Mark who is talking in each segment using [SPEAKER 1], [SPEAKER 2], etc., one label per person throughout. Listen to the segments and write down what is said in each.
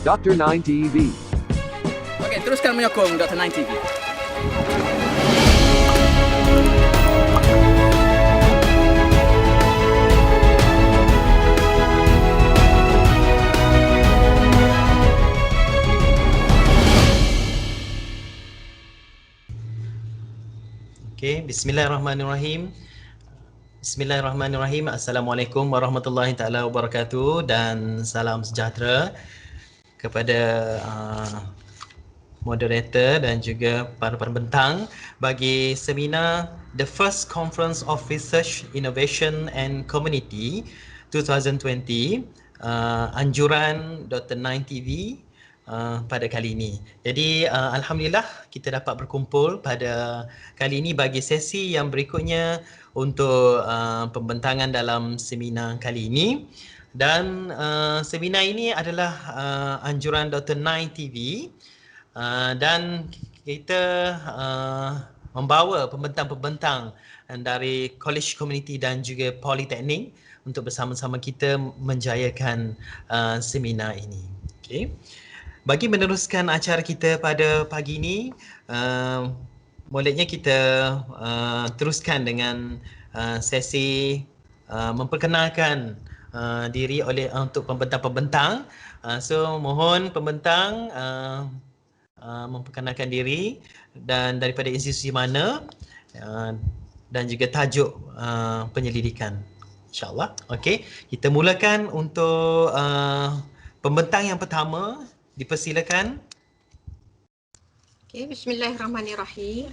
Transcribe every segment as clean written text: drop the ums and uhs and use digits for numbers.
[SPEAKER 1] Dr. 9 TV.
[SPEAKER 2] Okey, teruskan menyokong Dr. 9 TV.
[SPEAKER 3] Okey, bismillahirrahmanirrahim. Bismillahirrahmanirrahim. Assalamualaikum warahmatullahi taala wabarakatuh dan salam sejahtera kepada moderator dan juga para pembentang bagi seminar The First Conference of Research, Innovation and Community 2020 anjuran Dr. 9 TV pada kali ini. Jadi alhamdulillah kita dapat berkumpul pada kali ini bagi sesi yang berikutnya untuk pembentangan dalam seminar kali ini. Dan seminar ini adalah anjuran Dr. 9 TV dan kita membawa pembentang-pembentang dari College Community dan juga Politeknik untuk bersama-sama kita menjayakan seminar ini. Okay. Bagi meneruskan acara kita pada pagi ini, bolehnya kita teruskan dengan sesi memperkenalkan diri oleh untuk pembentang-pembentang. So mohon pembentang memperkenalkan diri dan daripada institusi mana dan juga tajuk penyelidikan, insyaAllah. Okey, kita mulakan untuk pembentang yang pertama. Dipersilakan.
[SPEAKER 4] Okay, bismillahirrahmanirrahim.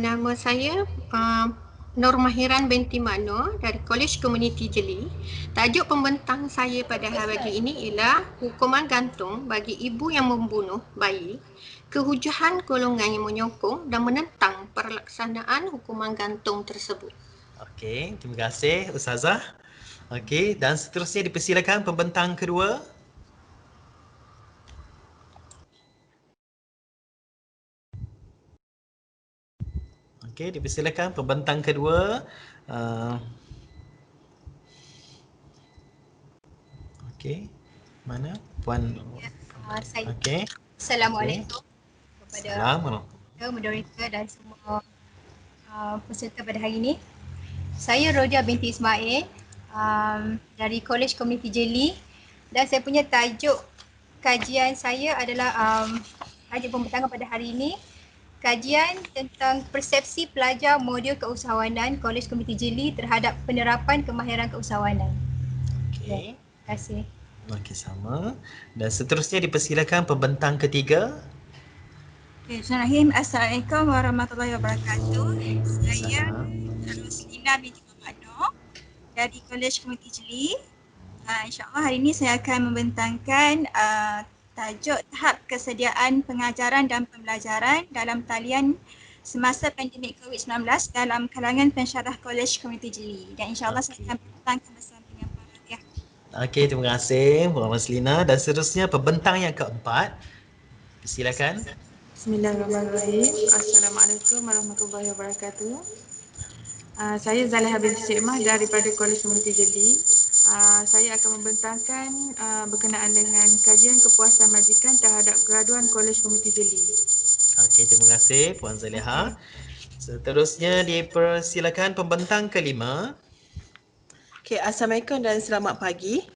[SPEAKER 4] Nama saya Nur Mahiran binti Mano dari College Community Jeli. Tajuk pembentang saya pada hari ini ialah hukuman gantung bagi ibu yang membunuh bayi, kehujahan golongan yang menyokong dan menentang pelaksanaan hukuman gantung tersebut.
[SPEAKER 3] Okey, terima kasih Ustazah. Okey, dan seterusnya dipersilakan pembentang kedua. Okey, dipersilakan pembentang kedua. Okey, mana Puan?
[SPEAKER 5] Saya.
[SPEAKER 3] Okey.
[SPEAKER 5] Assalamualaikum kepada
[SPEAKER 3] Assalamualaikum.
[SPEAKER 5] moderator dan semua peserta pada hari ini. Saya Roja binti Ismail dari College Community Jeli dan saya punya tajuk kajian saya adalah tajuk pembentangan pada hari ini, kajian tentang persepsi pelajar modul keusahawanan College Community Jeli terhadap penerapan kemahiran keusahawanan.
[SPEAKER 3] Okey.
[SPEAKER 5] Terima kasih.
[SPEAKER 3] Okey, sama. Dan seterusnya dipersilakan pembentang ketiga.
[SPEAKER 6] Bismillahirrahmanirrahim. Assalamualaikum warahmatullahi wabarakatuh. Saya Roslina binti Muhammad Noor dari College Community Jeli. InsyaAllah hari ini saya akan membentangkan tajuk tahap kesediaan pengajaran dan pembelajaran dalam talian semasa pandemik COVID-19 dalam kalangan pensyarah College Community Jeli. Dan insyaAllah saya akan membentangkan bersama dengan Puan Ratiah.
[SPEAKER 3] Okey, terima kasih Puan Roslina. Dan seterusnya pembentang yang keempat. Silakan.
[SPEAKER 7] Bismillahirrahmanirrahim. Assalamualaikum warahmatullahi wabarakatuh. Saya Zaliha binti Syekmah daripada College Community Jeli. Saya akan membentangkan berkenaan dengan kajian kepuasan majikan terhadap graduan College Community Jeli.
[SPEAKER 3] Okey, terima kasih Puan Zaliha. Seterusnya dipersilakan pembentang kelima.
[SPEAKER 8] Okay, Assalamualaikum dan selamat pagi.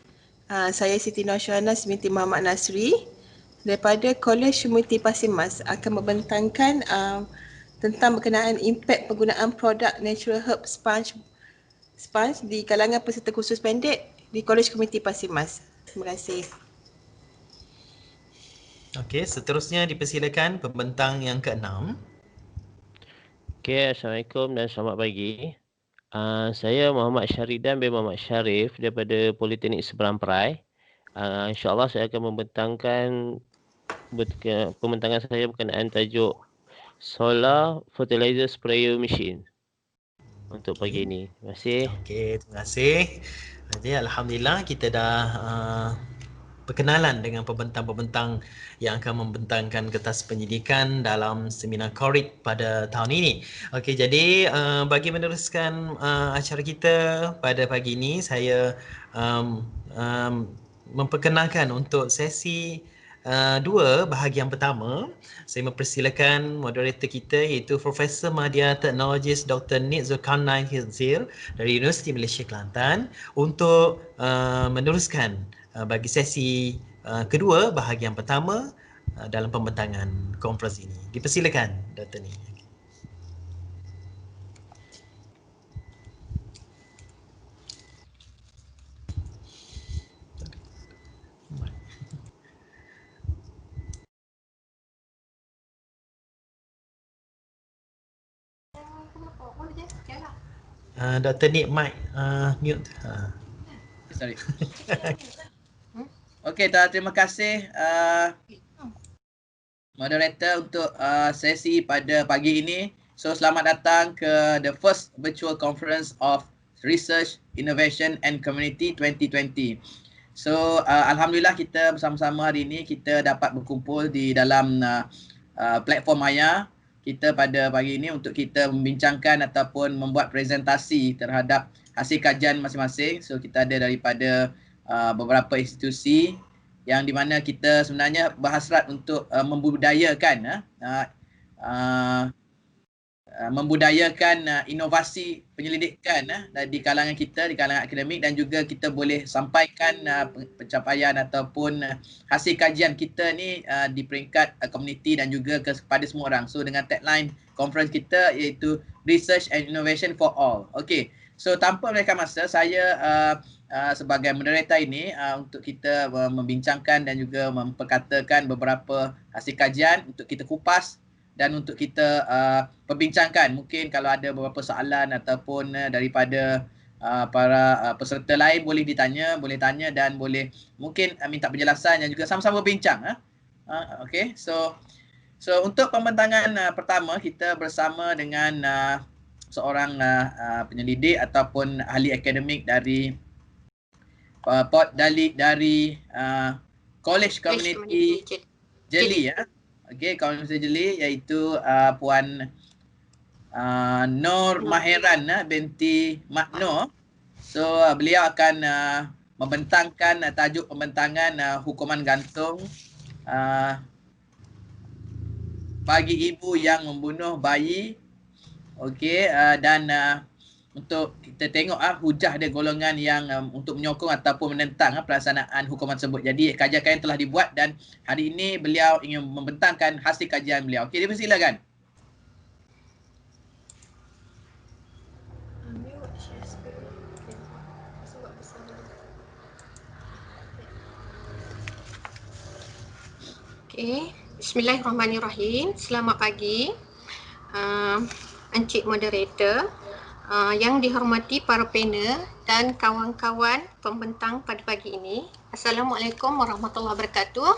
[SPEAKER 8] Saya Siti Nur Syahnas binti Muhammad Nasri daripada College Community Pasir Mas akan membentangkan tentang berkenaan impak penggunaan produk Natural Herb Sponge di kalangan peserta kursus pendek di College Community Pasir Mas. Terima kasih.
[SPEAKER 3] Okey, seterusnya dipersilakan pembentang yang keenam.
[SPEAKER 9] Okey, Assalamualaikum dan selamat pagi. Saya Muhammad Syaridan bin Muhammad Syarif daripada Politeknik Seberang Perai. InsyaAllah saya akan membentangkan pembentangan saya berkenaan tajuk Solar Fertilizer Sprayer Machine untuk pagi ini. Terima kasih.
[SPEAKER 3] Okey, terima kasih. Jadi alhamdulillah kita dah perkenalan dengan pembentang-pembentang yang akan membentangkan kertas penyidikan dalam seminar Korik pada tahun ini. Okey, jadi bagi meneruskan acara kita pada pagi ini, saya memperkenalkan untuk sesi dua bahagian pertama. Saya mempersilakan moderator kita iaitu Profesor Madya Teknologis Dr. Nik Zulkarnain Hizil dari Universiti Malaysia Kelantan untuk meneruskan bagi sesi kedua bahagian pertama dalam pembentangan konferensi ini. Dipersilakan Dr. Nik. Dr. Nik, mic mute.
[SPEAKER 2] Sorry. Okey, terima kasih moderator untuk sesi pada pagi ini. So selamat datang ke the first virtual conference of Research, Innovation and Community 2020. So alhamdulillah kita bersama-sama hari ini kita dapat berkumpul di dalam platform Maya kita pada pagi ini untuk kita membincangkan ataupun membuat presentasi terhadap hasil kajian masing-masing. So kita ada daripada beberapa institusi yang di mana kita sebenarnya berhasrat untuk membudayakan inovasi penyelidikan di kalangan kita, di kalangan akademik, dan juga kita boleh sampaikan pencapaian ataupun hasil kajian kita ni di peringkat komuniti dan juga kepada semua orang. So dengan tagline conference kita iaitu Research and Innovation for All. Okey. So tanpa melengahkan masa, saya sebagai moderator ini untuk kita membincangkan dan juga memperkatakan beberapa hasil kajian untuk kita kupas dan untuk kita perbincangkan. Mungkin kalau ada beberapa soalan ataupun daripada para peserta lain boleh tanya dan boleh mungkin minta penjelasan dan juga sama-sama bincang. Okey, so untuk pembentangan pertama kita bersama dengan seorang penyelidik ataupun ahli akademik dari College Community Jelly Okey, Community Jelly iaitu Puan Nur Mahiran binti Makno. So beliau akan membentangkan tajuk pembentangan hukuman gantung bagi ibu yang membunuh bayi. Okey, dan untuk kita tengok hujah dia golongan yang untuk menyokong ataupun menentang pelaksanaan hukuman tersebut. Jadi kajian telah dibuat dan hari ini beliau ingin membentangkan hasil kajian beliau. Okey, dipersilakan.
[SPEAKER 4] Okey, bismillahirrahmanirrahim. Selamat pagi. Encik moderator, yang dihormati para panel dan kawan-kawan pembentang pada pagi ini. Assalamualaikum warahmatullahi wabarakatuh.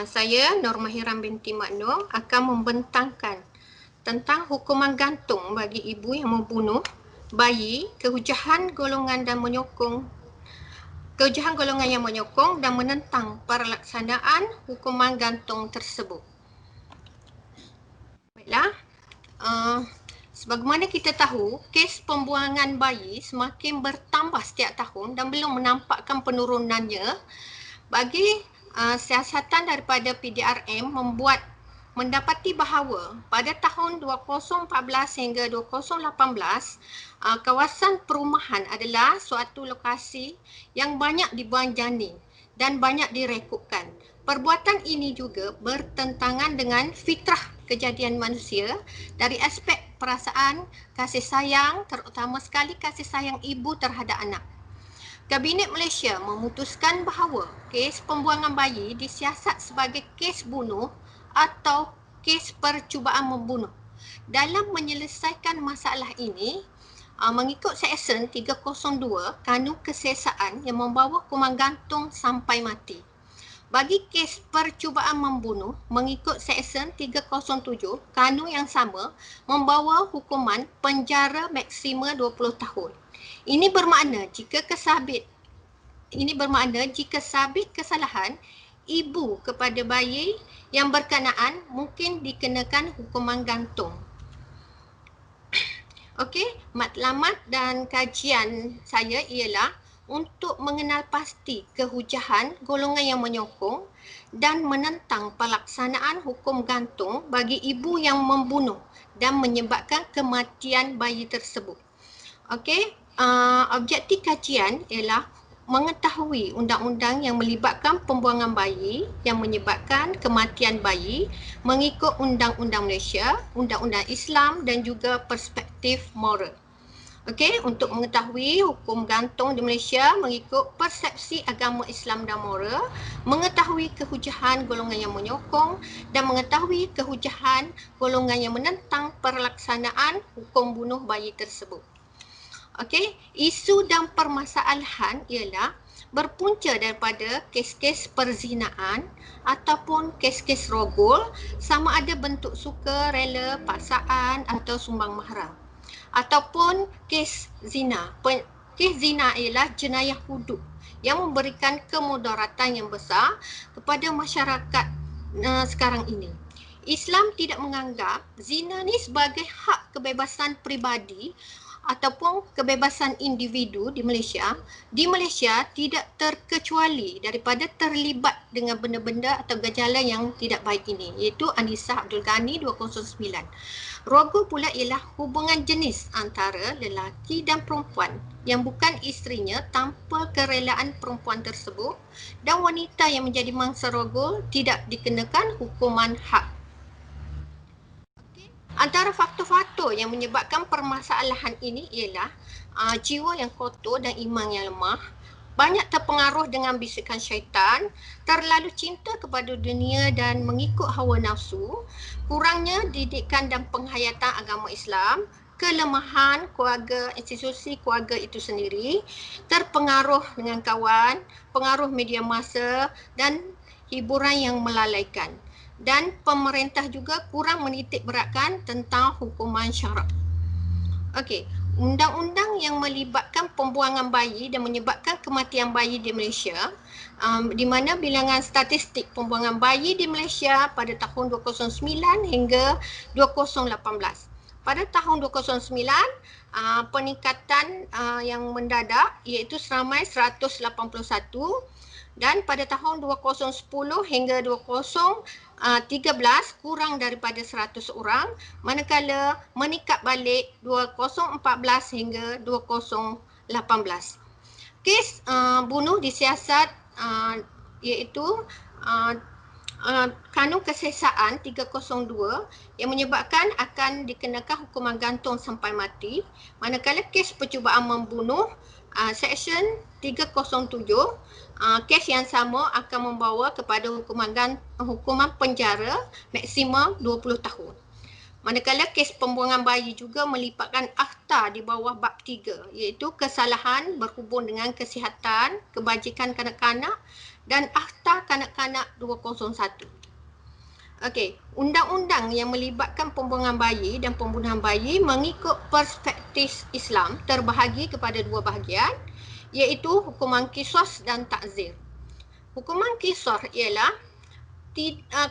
[SPEAKER 4] Saya Nur Mahiran binti Makno akan membentangkan tentang hukuman gantung bagi ibu yang membunuh bayi, kehujahan golongan yang menyokong dan menentang pelaksanaan hukuman gantung tersebut. Baiklah. Sebagaimana kita tahu, kes pembuangan bayi semakin bertambah setiap tahun dan belum menampakkan penurunannya. Bagi siasatan daripada PDRM mendapati bahawa pada tahun 2014 hingga 2018 kawasan perumahan adalah suatu lokasi yang banyak dibuang janin dan banyak direkodkan. Perbuatan ini juga bertentangan dengan fitrah kejadian manusia dari aspek perasaan, kasih sayang, terutama sekali kasih sayang ibu terhadap anak. Kabinet Malaysia memutuskan bahawa kes pembuangan bayi disiasat sebagai kes bunuh atau kes percubaan membunuh. Dalam menyelesaikan masalah ini, mengikut Seksyen 302 Kanun Keselesaan yang membawa hukuman gantung sampai mati. Bagi kes percubaan membunuh, mengikut Seksyen 307 kanun yang sama membawa hukuman penjara maksima 20 tahun. Ini bermakna jika sabit kesalahan ibu kepada bayi yang berkenaan mungkin dikenakan hukuman gantung. Okey, matlamat dan kajian saya ialah untuk mengenal pasti kehujahan golongan yang menyokong dan menentang pelaksanaan hukum gantung bagi ibu yang membunuh dan menyebabkan kematian bayi tersebut. Okey, objektif kajian ialah mengetahui undang-undang yang melibatkan pembuangan bayi yang menyebabkan kematian bayi mengikut undang-undang Malaysia, undang-undang Islam dan juga perspektif moral. Okey, untuk mengetahui hukum gantung di Malaysia mengikut persepsi agama Islam dan moral, mengetahui kehujahan golongan yang menyokong dan mengetahui kehujahan golongan yang menentang pelaksanaan hukum bunuh bayi tersebut. Okey, isu dan permasalahan ialah berpunca daripada kes-kes perzinaan ataupun kes-kes rogol sama ada bentuk suka, rela, paksaan atau sumbang mahram. Ataupun kes zina. Kes zina ialah jenayah hudud yang memberikan kemudaratan yang besar kepada masyarakat sekarang ini. Islam tidak menganggap zina ni sebagai hak kebebasan peribadi ataupun kebebasan individu di Malaysia. Di Malaysia tidak terkecuali daripada terlibat dengan benda-benda atau gejala yang tidak baik ini, iaitu Anisah Abdul Ghani 209. Rogol pula ialah hubungan jenis antara lelaki dan perempuan yang bukan isterinya tanpa kerelaan perempuan tersebut, dan wanita yang menjadi mangsa rogol tidak dikenakan hukuman had. Antara faktor-faktor yang menyebabkan permasalahan ini ialah jiwa yang kotor dan iman yang lemah, banyak terpengaruh dengan bisikan syaitan, terlalu cinta kepada dunia dan mengikut hawa nafsu, kurangnya didikan dan penghayatan agama Islam, kelemahan keluarga, institusi keluarga itu sendiri, terpengaruh dengan kawan, pengaruh media massa dan hiburan yang melalaikan. Dan pemerintah juga kurang menitik beratkan tentang hukuman syarak. Okey, undang-undang yang melibatkan pembuangan bayi dan menyebabkan kematian bayi di Malaysia, di mana bilangan statistik pembuangan bayi di Malaysia pada tahun 2009 hingga 2018. Pada tahun 2009, peningkatan yang mendadak iaitu seramai 181, dan pada tahun 2010 hingga 2013 kurang daripada 100 orang, manakala meningkat balik 2014 hingga 2018. Kes bunuh disiasat iaitu Kanun Kesesaan 302 yang menyebabkan akan dikenakan hukuman gantung sampai mati, manakala kes percubaan membunuh Seksyen 307, kes yang sama akan membawa kepada hukuman penjara maksimum 20 tahun. Manakala kes pembuangan bayi juga melibatkan akhta di bawah bab 3, iaitu kesalahan berhubung dengan kesihatan, kebajikan kanak-kanak dan akhta kanak-kanak 201. Okey, undang-undang yang melibatkan pembuangan bayi dan pembunuhan bayi mengikut perspektif Islam terbahagi kepada dua bahagian, iaitu hukuman qisas dan ta'zir. Hukuman qisas ialah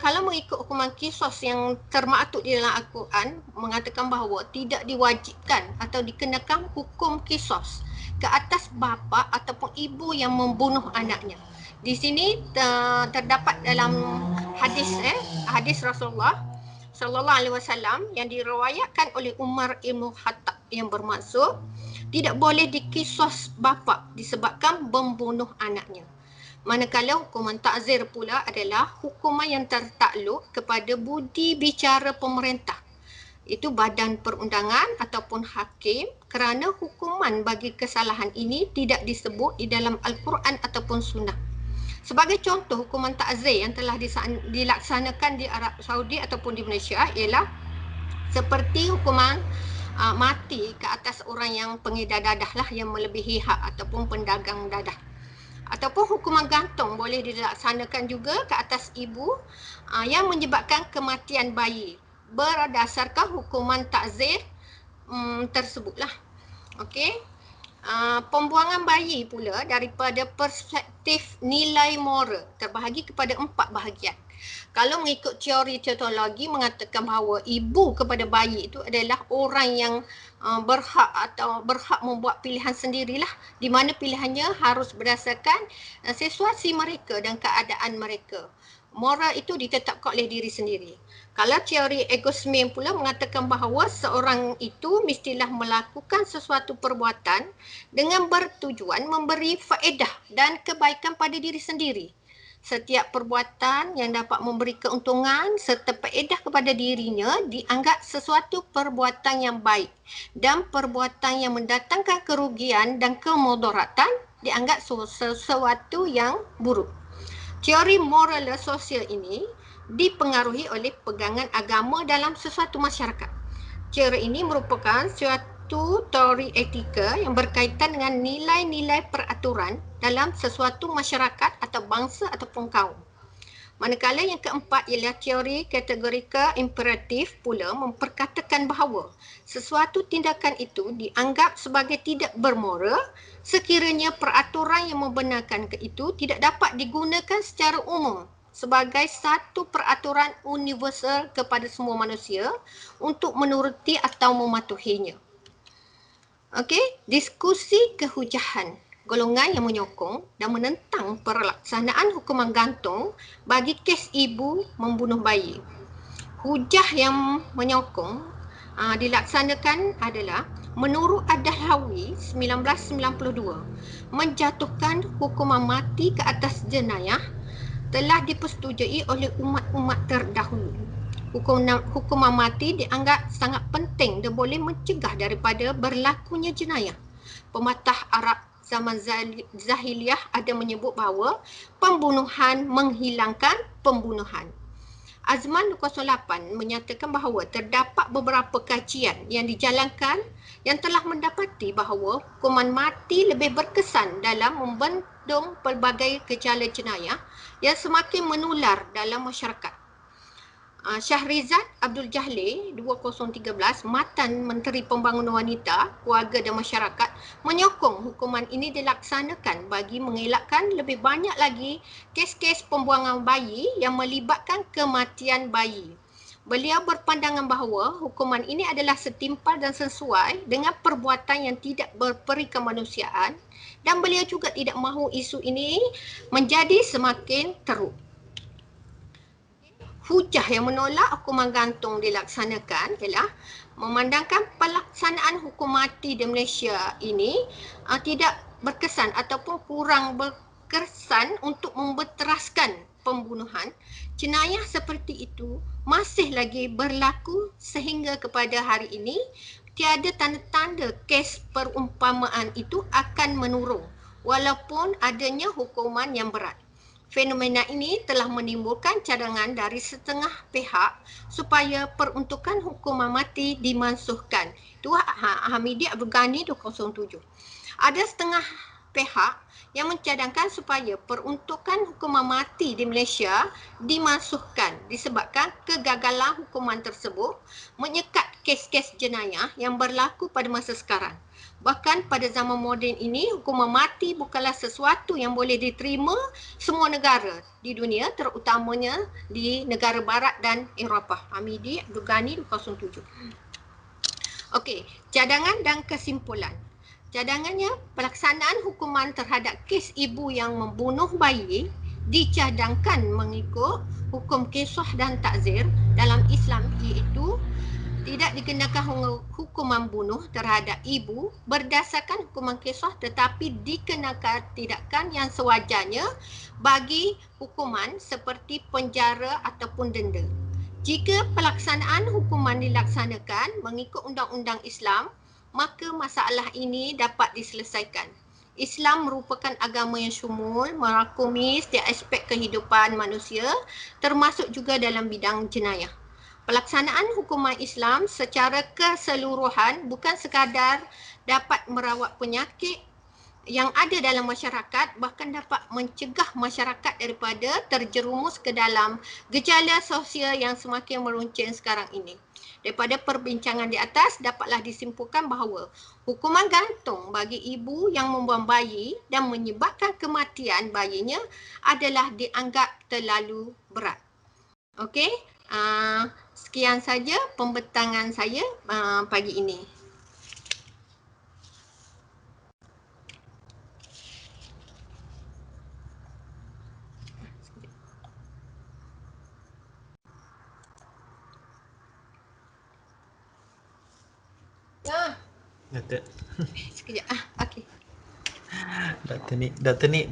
[SPEAKER 4] kalau mengikut hukuman qisas yang termaktub di dalam Al-Quran mengatakan bahawa tidak diwajibkan atau dikenakan hukum qisas ke atas bapa ataupun ibu yang membunuh anaknya. Di sini terdapat dalam hadis Rasulullah sallallahu alaihi wasallam yang diriwayatkan oleh Umar Ibn Khattab yang bermaksud tidak boleh dikisas bapa disebabkan membunuh anaknya. Manakala hukuman ta'zir pula adalah hukuman yang tertakluk kepada budi bicara pemerintah, itu badan perundangan ataupun hakim, kerana hukuman bagi kesalahan ini tidak disebut di dalam Al-Quran ataupun Sunnah. Sebagai contoh, hukuman ta'zir yang telah dilaksanakan di Arab Saudi ataupun di Malaysia ialah seperti hukuman mati ke atas orang yang pengedar dadah lah, yang melebihi hak ataupun pendagang dadah. Ataupun hukuman gantung boleh dilaksanakan juga ke atas ibu yang menyebabkan kematian bayi berdasarkan hukuman ta'zir tersebutlah. Okey. Pembuangan bayi pula daripada perspektif aktif nilai moral terbahagi kepada 4 bahagian. Kalau mengikut teori teologi mengatakan bahawa ibu kepada bayi itu adalah orang yang berhak membuat pilihan sendirilah, di mana pilihannya harus berdasarkan situasi mereka dan keadaan mereka. Moral itu ditetapkan oleh diri sendiri. Kalau teori Egosmith pula mengatakan bahawa seorang itu mestilah melakukan sesuatu perbuatan dengan bertujuan memberi faedah dan kebaikan pada diri sendiri. Setiap perbuatan yang dapat memberi keuntungan serta faedah kepada dirinya dianggap sesuatu perbuatan yang baik, dan perbuatan yang mendatangkan kerugian dan kemudaratan dianggap sesuatu yang buruk. Teori moral sosial ini dipengaruhi oleh pegangan agama dalam sesuatu masyarakat. Teori ini merupakan suatu teori etika yang berkaitan dengan nilai-nilai peraturan dalam sesuatu masyarakat atau bangsa ataupun kaum. Manakala yang keempat ialah teori kategorika imperatif pula memperkatakan bahawa sesuatu tindakan itu dianggap sebagai tidak bermoral sekiranya peraturan yang membenarkan itu tidak dapat digunakan secara umum sebagai satu peraturan universal kepada semua manusia untuk menuruti atau mematuhinya. Okey, diskusi kehujahan. Golongan yang menyokong dan menentang pelaksanaan hukuman gantung bagi kes ibu membunuh bayi. Hujah yang menyokong dilaksanakan adalah menurut Ad-Dahlawi 1992, menjatuhkan hukuman mati ke atas jenayah telah dipersetujui oleh umat-umat terdahulu. Hukuman mati dianggap sangat penting dan boleh mencegah daripada berlakunya jenayah. Pematah Arab zaman Zahiliyah ada menyebut bahawa pembunuhan menghilangkan pembunuhan. Azman 208 menyatakan bahawa terdapat beberapa kajian yang dijalankan yang telah mendapati bahawa hukuman mati lebih berkesan dalam membendung pelbagai gejala jenayah yang semakin menular dalam masyarakat. Syahrizad Abdul Jahleh 2013, Matan Menteri Pembangunan Wanita, Keluarga dan Masyarakat, menyokong hukuman ini dilaksanakan bagi mengelakkan lebih banyak lagi kes-kes pembuangan bayi yang melibatkan kematian bayi. Beliau berpandangan bahawa hukuman ini adalah setimpal dan sesuai dengan perbuatan yang tidak berperi kemanusiaan, dan beliau juga tidak mahu isu ini menjadi semakin teruk. Hujah yang menolak hukuman gantung dilaksanakan ialah memandangkan pelaksanaan hukum mati di Malaysia ini tidak berkesan ataupun kurang berkesan untuk memberteraskan pembunuhan. Jenayah seperti itu masih lagi berlaku sehingga kepada hari ini. Tiada tanda-tanda kes perumpamaan itu akan menurun walaupun adanya hukuman yang berat. Fenomena ini telah menimbulkan cadangan dari setengah pihak supaya peruntukan hukuman mati dimansuhkan. Itu Hamidi Abdul Ghani 207. Ada setengah pihak yang mencadangkan supaya peruntukan hukuman mati di Malaysia dimansuhkan disebabkan kegagalan hukuman tersebut menyekat kes-kes jenayah yang berlaku pada masa sekarang. Bahkan pada zaman moden ini, hukuman mati bukanlah sesuatu yang boleh diterima semua negara di dunia, terutamanya di negara barat dan Eropah. Hamidi Abdul Ghani 207. Okey, cadangan dan kesimpulan. Cadangannya, pelaksanaan hukuman terhadap kes ibu yang membunuh bayi dicadangkan mengikut hukum qisas dan takzir dalam Islam, iaitu tidak dikenakan hukuman bunuh terhadap ibu berdasarkan hukuman qisas, tetapi dikenakan tindakan yang sewajarnya bagi hukuman seperti penjara ataupun denda. Jika pelaksanaan hukuman dilaksanakan mengikut undang-undang Islam, maka masalah ini dapat diselesaikan. Islam merupakan agama yang syumul, merangkumi setiap aspek kehidupan manusia, termasuk juga dalam bidang jenayah. Pelaksanaan hukuman Islam secara keseluruhan bukan sekadar dapat merawat penyakit yang ada dalam masyarakat, bahkan dapat mencegah masyarakat daripada terjerumus ke dalam gejala sosial yang semakin meruncing sekarang ini. Daripada perbincangan di atas, dapatlah disimpulkan bahawa hukuman gantung bagi ibu yang membuang bayi dan menyebabkan kematian bayinya adalah dianggap terlalu berat. Okey, sekian saja pembentangan saya pagi ini.
[SPEAKER 3] Doktor.
[SPEAKER 4] Sekejap. Okey.
[SPEAKER 3] Doktor Nick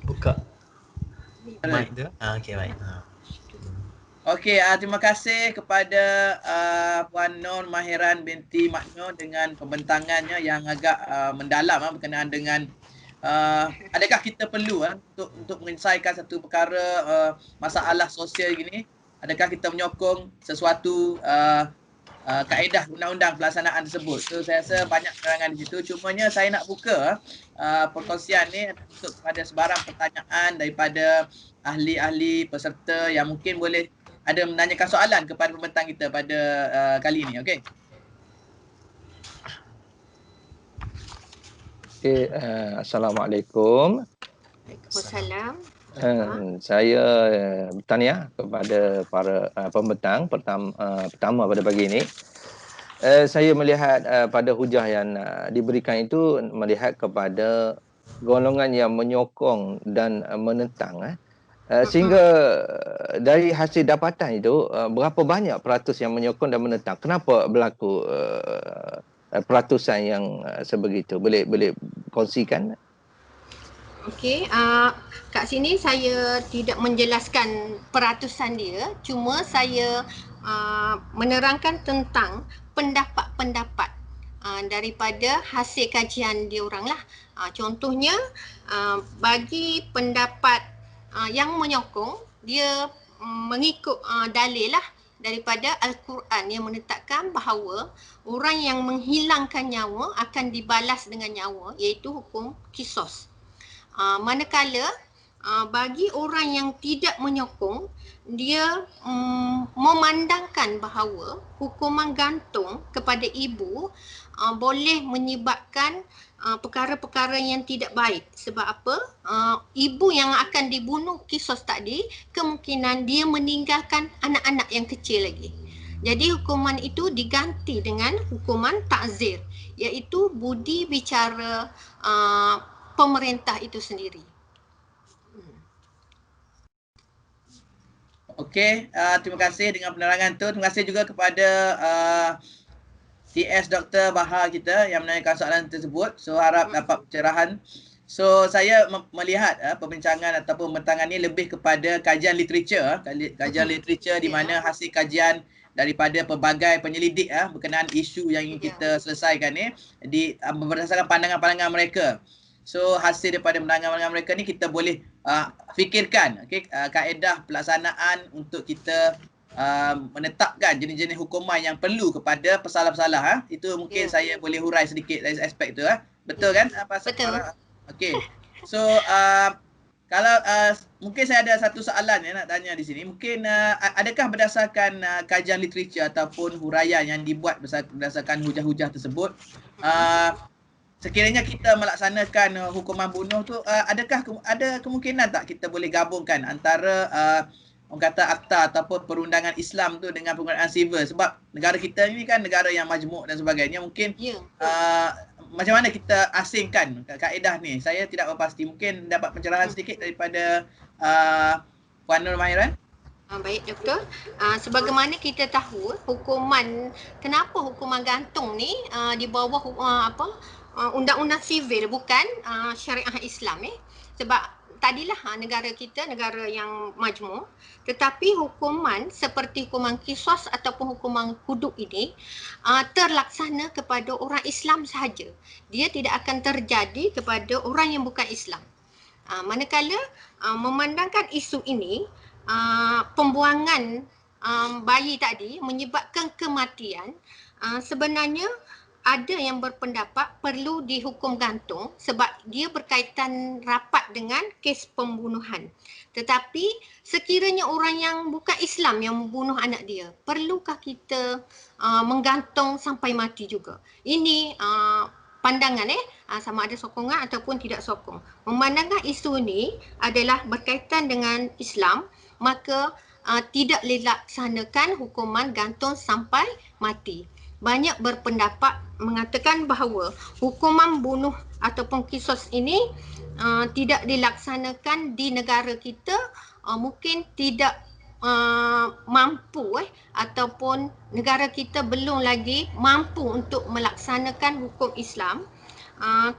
[SPEAKER 3] buka mic tu. Okey, baik.
[SPEAKER 2] Okey, terima kasih kepada Puan Nur Mahiran binti Mak Nur dengan pembentangannya yang agak mendalam berkenaan dengan adakah kita perlu untuk menyelesaikan satu perkara masalah sosial gini, adakah kita menyokong sesuatu kaedah undang-undang pelaksanaan tersebut. So saya rasa banyak penerangan di situ. Cumanya saya nak buka perkongsian ni untuk kepada sebarang pertanyaan daripada ahli-ahli peserta yang mungkin boleh ada menanyakan soalan kepada pembentang kita pada kali ini. Okey.
[SPEAKER 1] Okey, Assalamualaikum.
[SPEAKER 4] Waalaikumsalam.
[SPEAKER 1] Saya bertanya kepada para pembentang pertama pada pagi ini. Saya melihat pada hujah yang diberikan itu melihat kepada golongan yang menyokong dan menentang. Sehingga dari hasil dapatan itu berapa banyak peratus yang menyokong dan menentang? Kenapa berlaku peratusan yang sebegitu? Boleh kongsikan?
[SPEAKER 4] Okey, kat sini saya tidak menjelaskan peratusan dia, cuma saya menerangkan tentang pendapat-pendapat daripada hasil kajian diorang lah. Contohnya bagi pendapat yang menyokong, dia mengikut dalil lah daripada Al-Quran yang menetapkan bahawa orang yang menghilangkan nyawa akan dibalas dengan nyawa, iaitu hukum qisas. Manakala bagi orang yang tidak menyokong, dia memandangkan bahawa hukuman gantung kepada ibu boleh menyebabkan perkara-perkara yang tidak baik. Sebab apa? Ibu yang akan dibunuh qisas tadi, kemungkinan dia meninggalkan anak-anak yang kecil lagi. Jadi hukuman itu diganti dengan hukuman ta'zir, iaitu budi bicara pemerintah itu sendiri.
[SPEAKER 2] Okey, terima kasih dengan penerangan tu. Terima kasih juga kepada TS Dr. Bahar kita yang menanyakan soalan tersebut. So harap dapat pencerahan. So saya melihat perbincangan ataupun pembentangan ni lebih kepada kajian literature, kajian literature di mana hasil kajian daripada pelbagai penyelidik berkenaan isu yang ingin kita selesaikan ni berdasarkan pandangan-pandangan mereka. So hasil daripada pandangan-pandangan mereka ni kita boleh fikirkan kaedah pelaksanaan untuk kita menetapkan jenis-jenis hukuman yang perlu kepada pesalah-pesalah. Itu mungkin saya boleh hurai sedikit dari aspek tu. Betul kan?
[SPEAKER 4] Betul.
[SPEAKER 2] Okey. So kalau mungkin saya ada satu soalan yang nak tanya di sini. Mungkin adakah berdasarkan kajian literature ataupun huraian yang dibuat berdasarkan hujah-hujah tersebut, sekiranya kita melaksanakan hukuman bunuh tu, adakah ada kemungkinan tak kita boleh gabungkan antara orang kata akta ataupun perundangan Islam tu dengan penggunaan sivil? Sebab negara kita ni kan negara yang majmuk dan sebagainya. Mungkin macam mana kita asingkan kaedah ni? Saya tidak berpasti. Mungkin dapat pencerahan sedikit daripada Puan Nur Mahiran.
[SPEAKER 4] Baik doktor, sebagaimana kita tahu kenapa hukuman gantung ni di bawah undang-undang sivil, bukan syariah Islam sebab tadilah negara kita negara yang majmuk, tetapi hukuman seperti hukuman qisas ataupun hukuman hudud ini terlaksana kepada orang Islam sahaja. Dia tidak akan terjadi kepada orang yang bukan Islam. Manakala memandangkan isu ini, pembuangan bayi tadi menyebabkan kematian, sebenarnya ada yang berpendapat perlu dihukum gantung sebab dia berkaitan rapat dengan kes pembunuhan. Tetapi sekiranya orang yang bukan Islam yang membunuh anak dia, perlukah kita menggantung sampai mati juga? Ini pandangan sama ada sokongan ataupun tidak sokong. Memandangkan isu ni adalah berkaitan dengan Islam, maka tidak dilaksanakan hukuman gantung sampai mati. Banyak berpendapat mengatakan bahawa hukuman bunuh ataupun kisos ini tidak dilaksanakan di negara kita, mungkin tidak mampu ataupun negara kita belum lagi mampu untuk melaksanakan hukum Islam.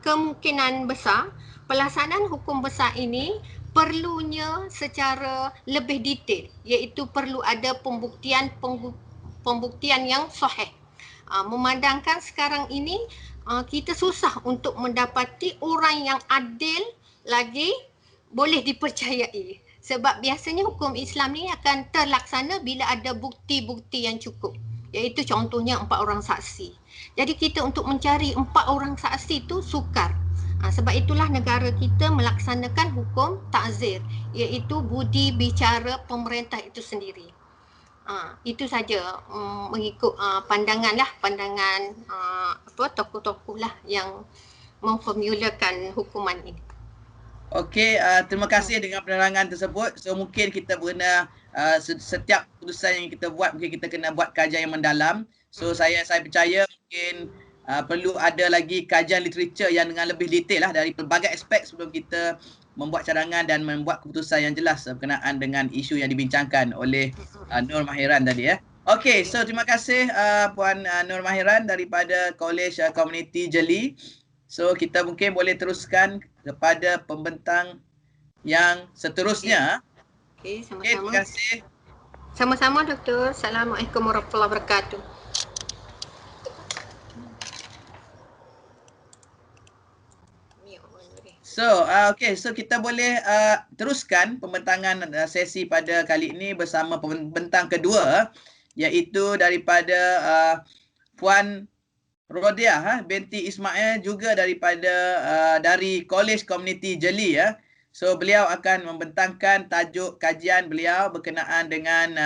[SPEAKER 4] Kemungkinan besar pelaksanaan hukum besar ini perlunya secara lebih detail, iaitu perlu ada pembuktian yang sahih. Memandangkan sekarang ini kita susah untuk mendapati orang yang adil lagi boleh dipercayai. Sebab biasanya hukum Islam ni akan terlaksana bila ada bukti-bukti yang cukup. Iaitu contohnya 4 orang saksi. Jadi kita untuk mencari 4 orang saksi tu sukar. Sebab itulah negara kita melaksanakan hukum ta'zir, iaitu budi bicara pemerintah itu sendiri. Itu saja mengikut pandangan tokoh-tokoh lah yang memformulakan hukuman ini.
[SPEAKER 2] Okey, terima kasih dengan penerangan tersebut. So mungkin kita kena setiap keputusan yang kita buat, mungkin kita kena buat kajian yang mendalam. So saya percaya mungkin perlu ada lagi kajian literature yang dengan lebih detail lah dari pelbagai aspek sebelum kita membuat cadangan dan membuat keputusan yang jelas berkenaan dengan isu yang dibincangkan oleh Nur Mahiran tadi ya. Okey, so terima kasih Puan Nur Mahiran daripada College Community Jeli. So kita mungkin boleh teruskan kepada pembentang yang seterusnya.
[SPEAKER 4] Okey, sama-sama.
[SPEAKER 2] Okey, terima kasih.
[SPEAKER 4] Sama-sama Doktor. Assalamualaikum warahmatullahi wabarakatuh.
[SPEAKER 2] So, so kita boleh teruskan pembentangan sesi pada kali ini bersama pembentang kedua, iaitu daripada Puan Rodiah binti Ismail, juga daripada dari College Community Jeli ya. So beliau akan membentangkan tajuk kajian beliau berkenaan dengan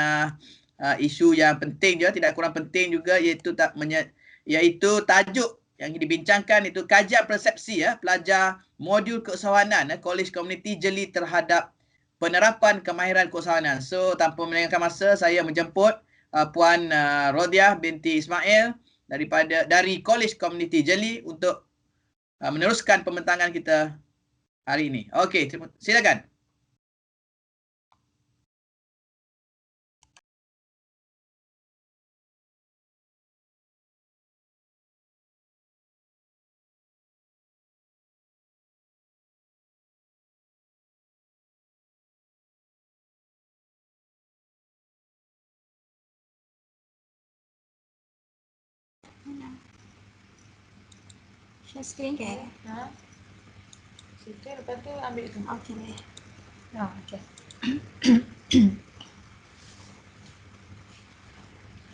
[SPEAKER 2] isu yang penting juga, tidak kurang penting juga, iaitu tajuk yang dibincangkan itu kajian persepsi pelajar modul keusahawanan College Community Jeli terhadap penerapan kemahiran keusahawanan. So tanpa melengahkan masa, saya menjemput Puan Rodiah binti Ismail dari College Community Jeli untuk meneruskan pembentangan kita hari ini. Okey, silakan.
[SPEAKER 6] Share screen ke?
[SPEAKER 7] Situ lepas tu ambil tu.
[SPEAKER 6] Okey boleh. Okey.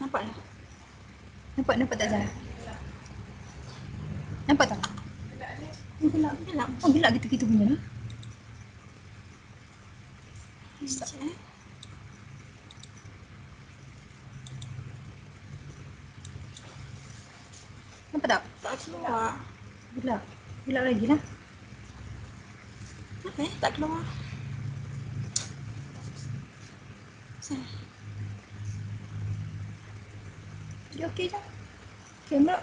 [SPEAKER 6] Nampak tak? Nampak tak Zara? Nampak tak? Gelap. Oh gelap gitu-gitu punya. Sekejap. Nampak tak? Tak keluar. Gelap lagi lah. Apa tak keluar? Sana. Dia okey dah. Kamera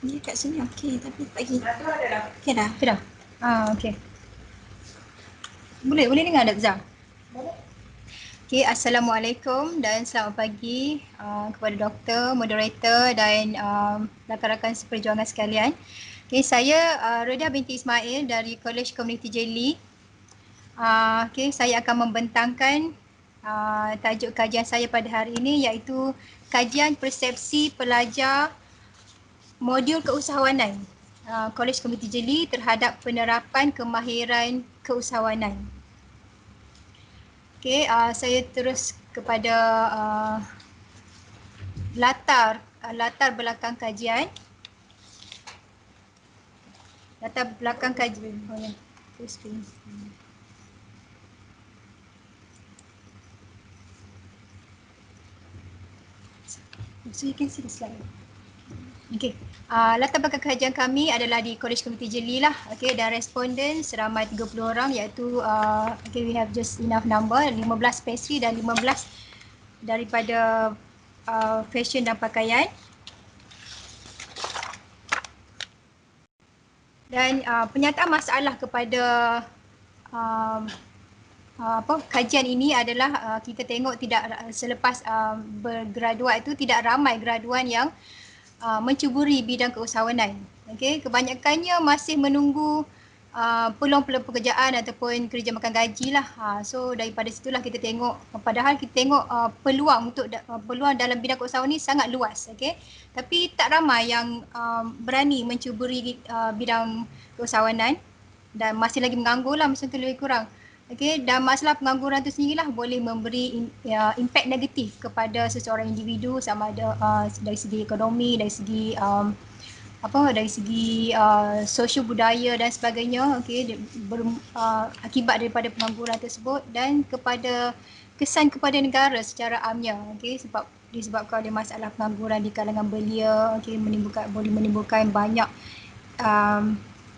[SPEAKER 6] ni kat sini okey, tapi tak lagi. Okey dah. Okey. Boleh dengar tak Zah? Boleh. Okay, Assalamualaikum dan selamat pagi kepada doktor, moderator dan rakan-rakan seperjuangan sekalian. Okay, saya Rodiah binti Ismail dari College Community Jeli. Saya akan membentangkan tajuk kajian saya pada hari ini, iaitu kajian persepsi pelajar modul keusahawanan College Community Jeli terhadap penerapan kemahiran keusahawanan. Okey, saya terus kepada latar belakang kajian.
[SPEAKER 5] latar belakang kajian. Oh ya, full screen. So you can see the slide. Okay. Latar belakang kajian kami adalah di College Community Jeli lah. Okay, dan responden seramai 30 orang iaitu okay, we have just enough number, 15 pastry dan 15 daripada fashion dan pakaian. Dan penyataan masalah kepada kajian ini adalah kita tengok tidak selepas bergraduat itu tidak ramai graduan yang mencuburi bidang keusahawanan. Okey, kebanyakannya masih menunggu peluang-peluang pekerjaan ataupun kerja makan gaji lah. So daripada situlah kita tengok, padahal kita tengok peluang untuk peluang dalam bidang keusahawanan ni sangat luas, okey. Tapi tak ramai yang berani mencuburi bidang keusahawanan dan masih lagi menganggur lah macam tu lebih kurang. Okey, dan masalah pengangguran tu sendirilah boleh memberi impact negatif kepada seseorang individu, sama ada dari segi ekonomi, dari segi dari segi sosio budaya dan sebagainya. Okey, akibat daripada pengangguran tersebut dan kepada kesan kepada negara secara amnya. Okey, sebab disebabkan oleh masalah pengangguran di kalangan belia, okey, boleh menimbulkan banyak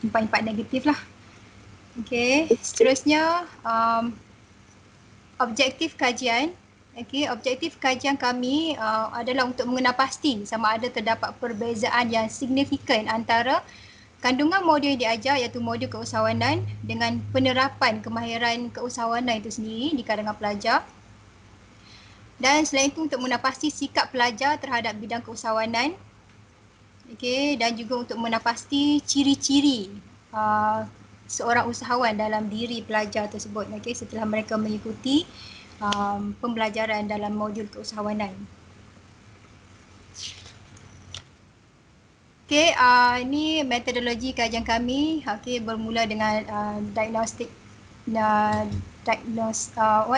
[SPEAKER 5] impak-impak negatif lah. Okey, seterusnya objektif kajian. Okey, objektif kajian kami adalah untuk mengenal pasti sama ada terdapat perbezaan yang signifikan antara kandungan modul yang diajar iaitu modul keusahawanan dengan penerapan kemahiran keusahawanan itu sendiri di kalangan pelajar. Dan selain itu untuk mengenal pasti sikap pelajar terhadap bidang keusahawanan. Okey, dan juga untuk mengenal pasti ciri-ciri seorang usahawan dalam diri pelajar tersebut, okay, setelah mereka mengikuti pembelajaran dalam modul keusahawanan. Okay, ini metodologi kajian kami. Okay, bermula dengan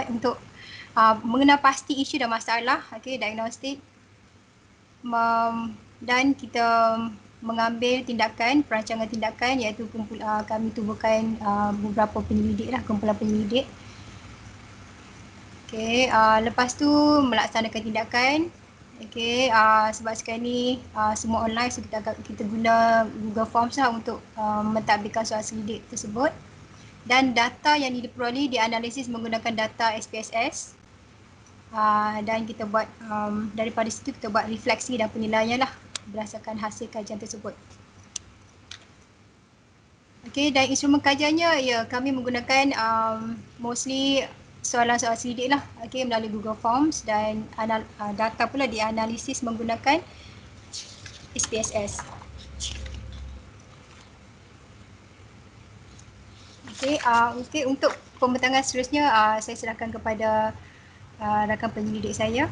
[SPEAKER 5] untuk mengenal pasti isu dan masalah, okay, diagnostik, dan kita mengambil tindakan, perancangan tindakan iaitu kami tubuhkan beberapa penyelidik lah, kumpulan penyelidik. Okey, lepas tu melaksanakan tindakan. Okey, sebab sekarang ni semua online, so kita guna Google Forms lah untuk mentadbirkan soal selidik tersebut. Dan data yang diperoleh dianalisis menggunakan data SPSS. Dan kita buat daripada situ kita buat refleksi dan penilaian lah berdasarkan hasil kajian tersebut. Okey, dan instrumen kajiannya, ya, kami menggunakan mostly soalan-soalan selidik lah, okey, melalui Google Forms, dan data pula dianalisis menggunakan SPSS. Okey, untuk pembentangan seterusnya saya serahkan kepada rakan penyelidik saya.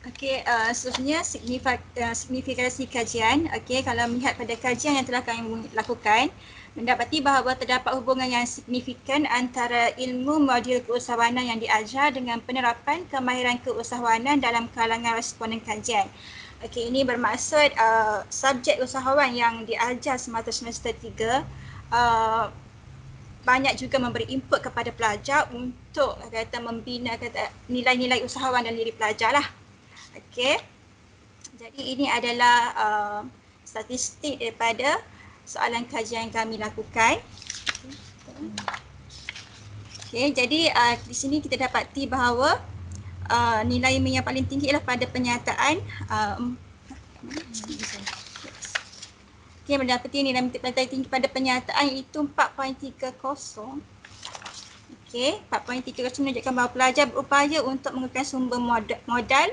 [SPEAKER 6] Okey, seterusnya signifikasi kajian. Okey, kalau melihat pada kajian yang telah kami lakukan, mendapati bahawa terdapat hubungan yang signifikan antara ilmu modul keusahawanan yang diajar dengan penerapan kemahiran keusahawanan dalam kalangan responden kajian. Okey, ini bermaksud subjek usahawan yang diajar semasa semester 3 banyak juga memberi input kepada pelajar untuk membina nilai-nilai usahawan dalam diri pelajar lah. Okey, jadi ini adalah statistik daripada soalan kajian yang kami lakukan. Okey, jadi di sini kita dapati bahawa nilai yang paling tinggi ialah pada penyataan. Okey, mendapati nilai paling tinggi pada penyataan iaitu 4.30. Okey, 4.30 menunjukkan bahawa pelajar berupaya untuk menggunakan sumber modal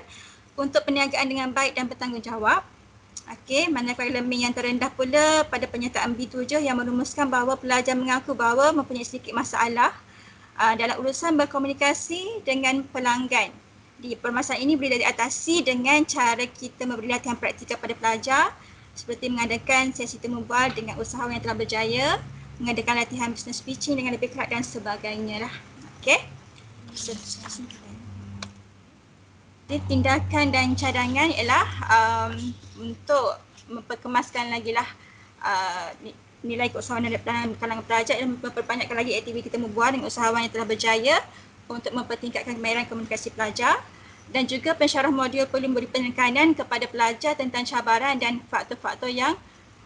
[SPEAKER 6] untuk perniagaan dengan baik dan bertanggungjawab. Okey, manakala elemen yang terendah pula pada penyataan B7 yang merumuskan bahawa pelajar mengaku bahawa mempunyai sedikit masalah dalam urusan berkomunikasi dengan pelanggan. Di permasalahan ini boleh diatasi dengan cara kita memberi latihan praktikal pada pelajar seperti mengadakan sesi temu bual dengan usahawan yang telah berjaya, mengadakan latihan business pitching dengan lebih kerat dan sebagainya lah. Okey. Jadi tindakan dan cadangan ialah untuk memperkemaskan lagi lah nilai keusahawanan dalam kalangan pelajar dan memperbanyakkan lagi aktiviti temubual dengan usahawan yang telah berjaya untuk mempertingkatkan kemahiran komunikasi pelajar, dan juga pensyarah modul perlu memberi penekanan kepada pelajar tentang cabaran dan faktor-faktor yang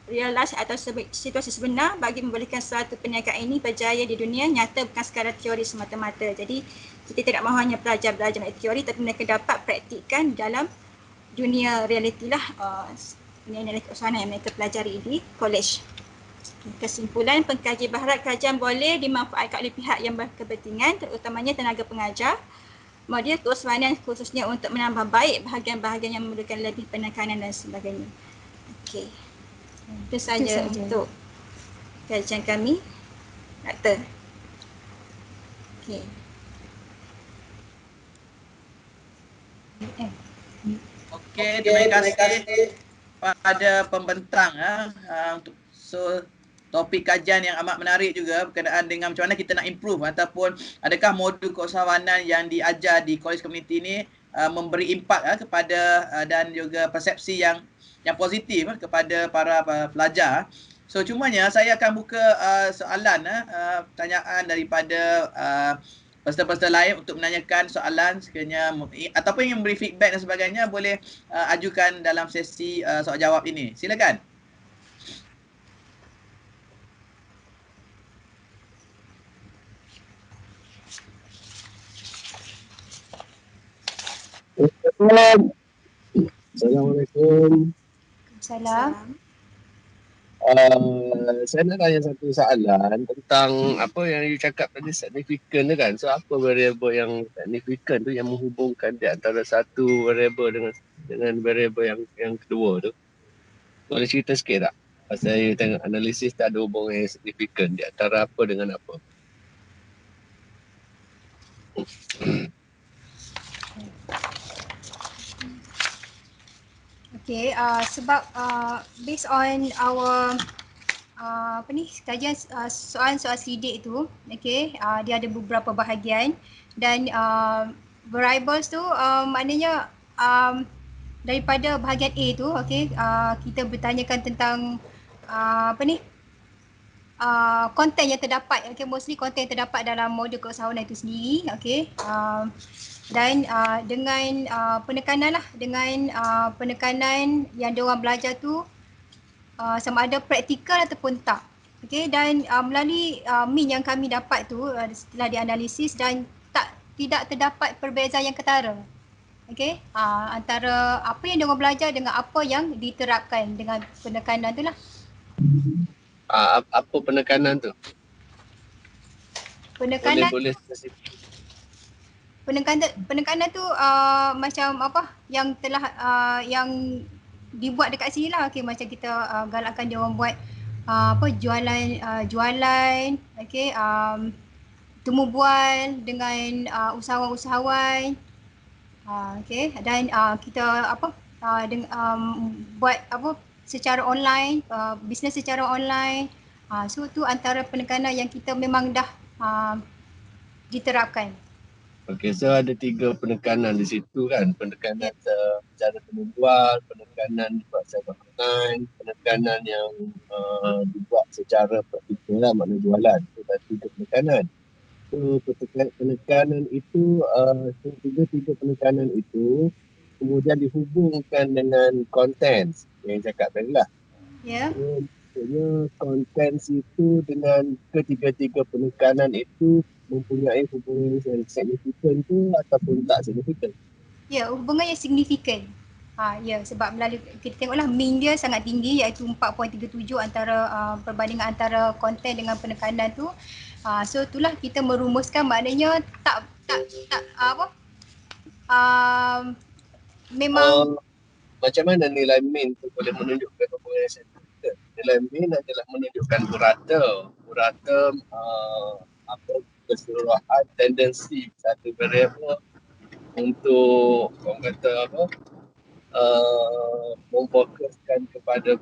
[SPEAKER 6] realitas atau situasi sebenar bagi membolehkan suatu perniagaan ini berjaya di dunia nyata, bukan sekadar teori semata-mata. Jadi kita tidak mahu hanya belajar teori, tapi mereka dapat praktikkan dalam dunia realiti lah nilai keusahawanan yang mereka pelajari di kolej. Kesimpulan, pengkaji berharap kajian boleh dimanfaatkan oleh pihak yang berkepentingan, terutamanya tenaga pengajar. Modul keusahawanan khususnya untuk menambah baik bahagian-bahagian yang memerlukan lebih penekanan dan sebagainya. Okey. Itu saja untuk kajian kami. Doktor. Okey.
[SPEAKER 2] Okey, terima kasih pada pembentang untuk topik kajian yang amat menarik juga berkenaan dengan macam mana kita nak improve ataupun adakah modul keusahawanan yang diajar di kolej komuniti ini memberi impak kepada dan juga persepsi yang positif kepada para pelajar. So cumanya saya akan buka soalan pertanyaan daripada peserta-peserta lain untuk menanyakan soalan sekiranya ataupun ingin memberi feedback dan sebagainya, boleh ajukan dalam sesi soal jawab ini. Silakan.
[SPEAKER 10] Assalamualaikum.
[SPEAKER 5] Salam.
[SPEAKER 10] Saya nak tanya satu soalan tentang apa yang you cakap tadi, signifikan tu kan. So apa variable yang signifikan tu yang menghubungkan di antara satu variable dengan variable yang kedua tu? Boleh cerita sikit tak? Pasal you tengok analisis tak ada hubungan yang signifikan di antara apa dengan apa.
[SPEAKER 5] Okay, sebab based on our kajian soalan-soal sidik tu, okay, dia ada beberapa bahagian dan variables tu maknanya daripada bahagian A tu, okay, kita bertanyakan tentang konten yang terdapat, okay, mostly konten yang terdapat dalam modul keusahawanan itu sendiri, okay. Dan dengan penekanan lah, dengan penekanan yang diorang belajar tu sama ada praktikal ataupun tak. Okay, dan melalui min yang kami dapat tu setelah dianalisis dan tidak terdapat perbezaan yang ketara. Okay, antara apa yang diorang belajar dengan apa yang diterapkan dengan penekanan tu lah.
[SPEAKER 10] Apa penekanan tu?
[SPEAKER 5] Penekanan
[SPEAKER 10] boleh
[SPEAKER 5] penekanan tu macam apa yang telah yang dibuat dekat sini lah. Okay, macam kita galakkan dia orang buat jualan, okay, temu bual dengan usahawan-usahawan, okay, dan kita buat secara online, bisnes secara online. So tu antara penekanan yang kita memang dah diterapkan.
[SPEAKER 10] Okay, so ada 3 penekanan di situ kan. Penekanan cara menjual, penekanan dibuat secara online, penekanan yang dibuat secara praktikal lah, makna jualan. So ada 3 penekanan. So penekanan itu, tiga penekanan itu kemudian dihubungkan dengan konten yang cakap tadi lah.
[SPEAKER 5] Ya.
[SPEAKER 10] So, maksudnya konten itu dengan ketiga-tiga penekanan itu mempunyai hubungan yang signifikan tu ataupun tak signifikan?
[SPEAKER 5] Ya, hubungan yang signifikan. Ya, sebab melalui kita tengoklah min dia sangat tinggi iaitu 4.37 antara perbandingan antara konten dengan penekanan tu. So itulah kita merumuskan, maknanya memang
[SPEAKER 10] macam mana nilai min tu boleh menunjukkan hubungan yang signifikan? Nilai min adalah menunjukkan purata keseluruhan tendensi satu variable untuk orang kata memfokuskan kepada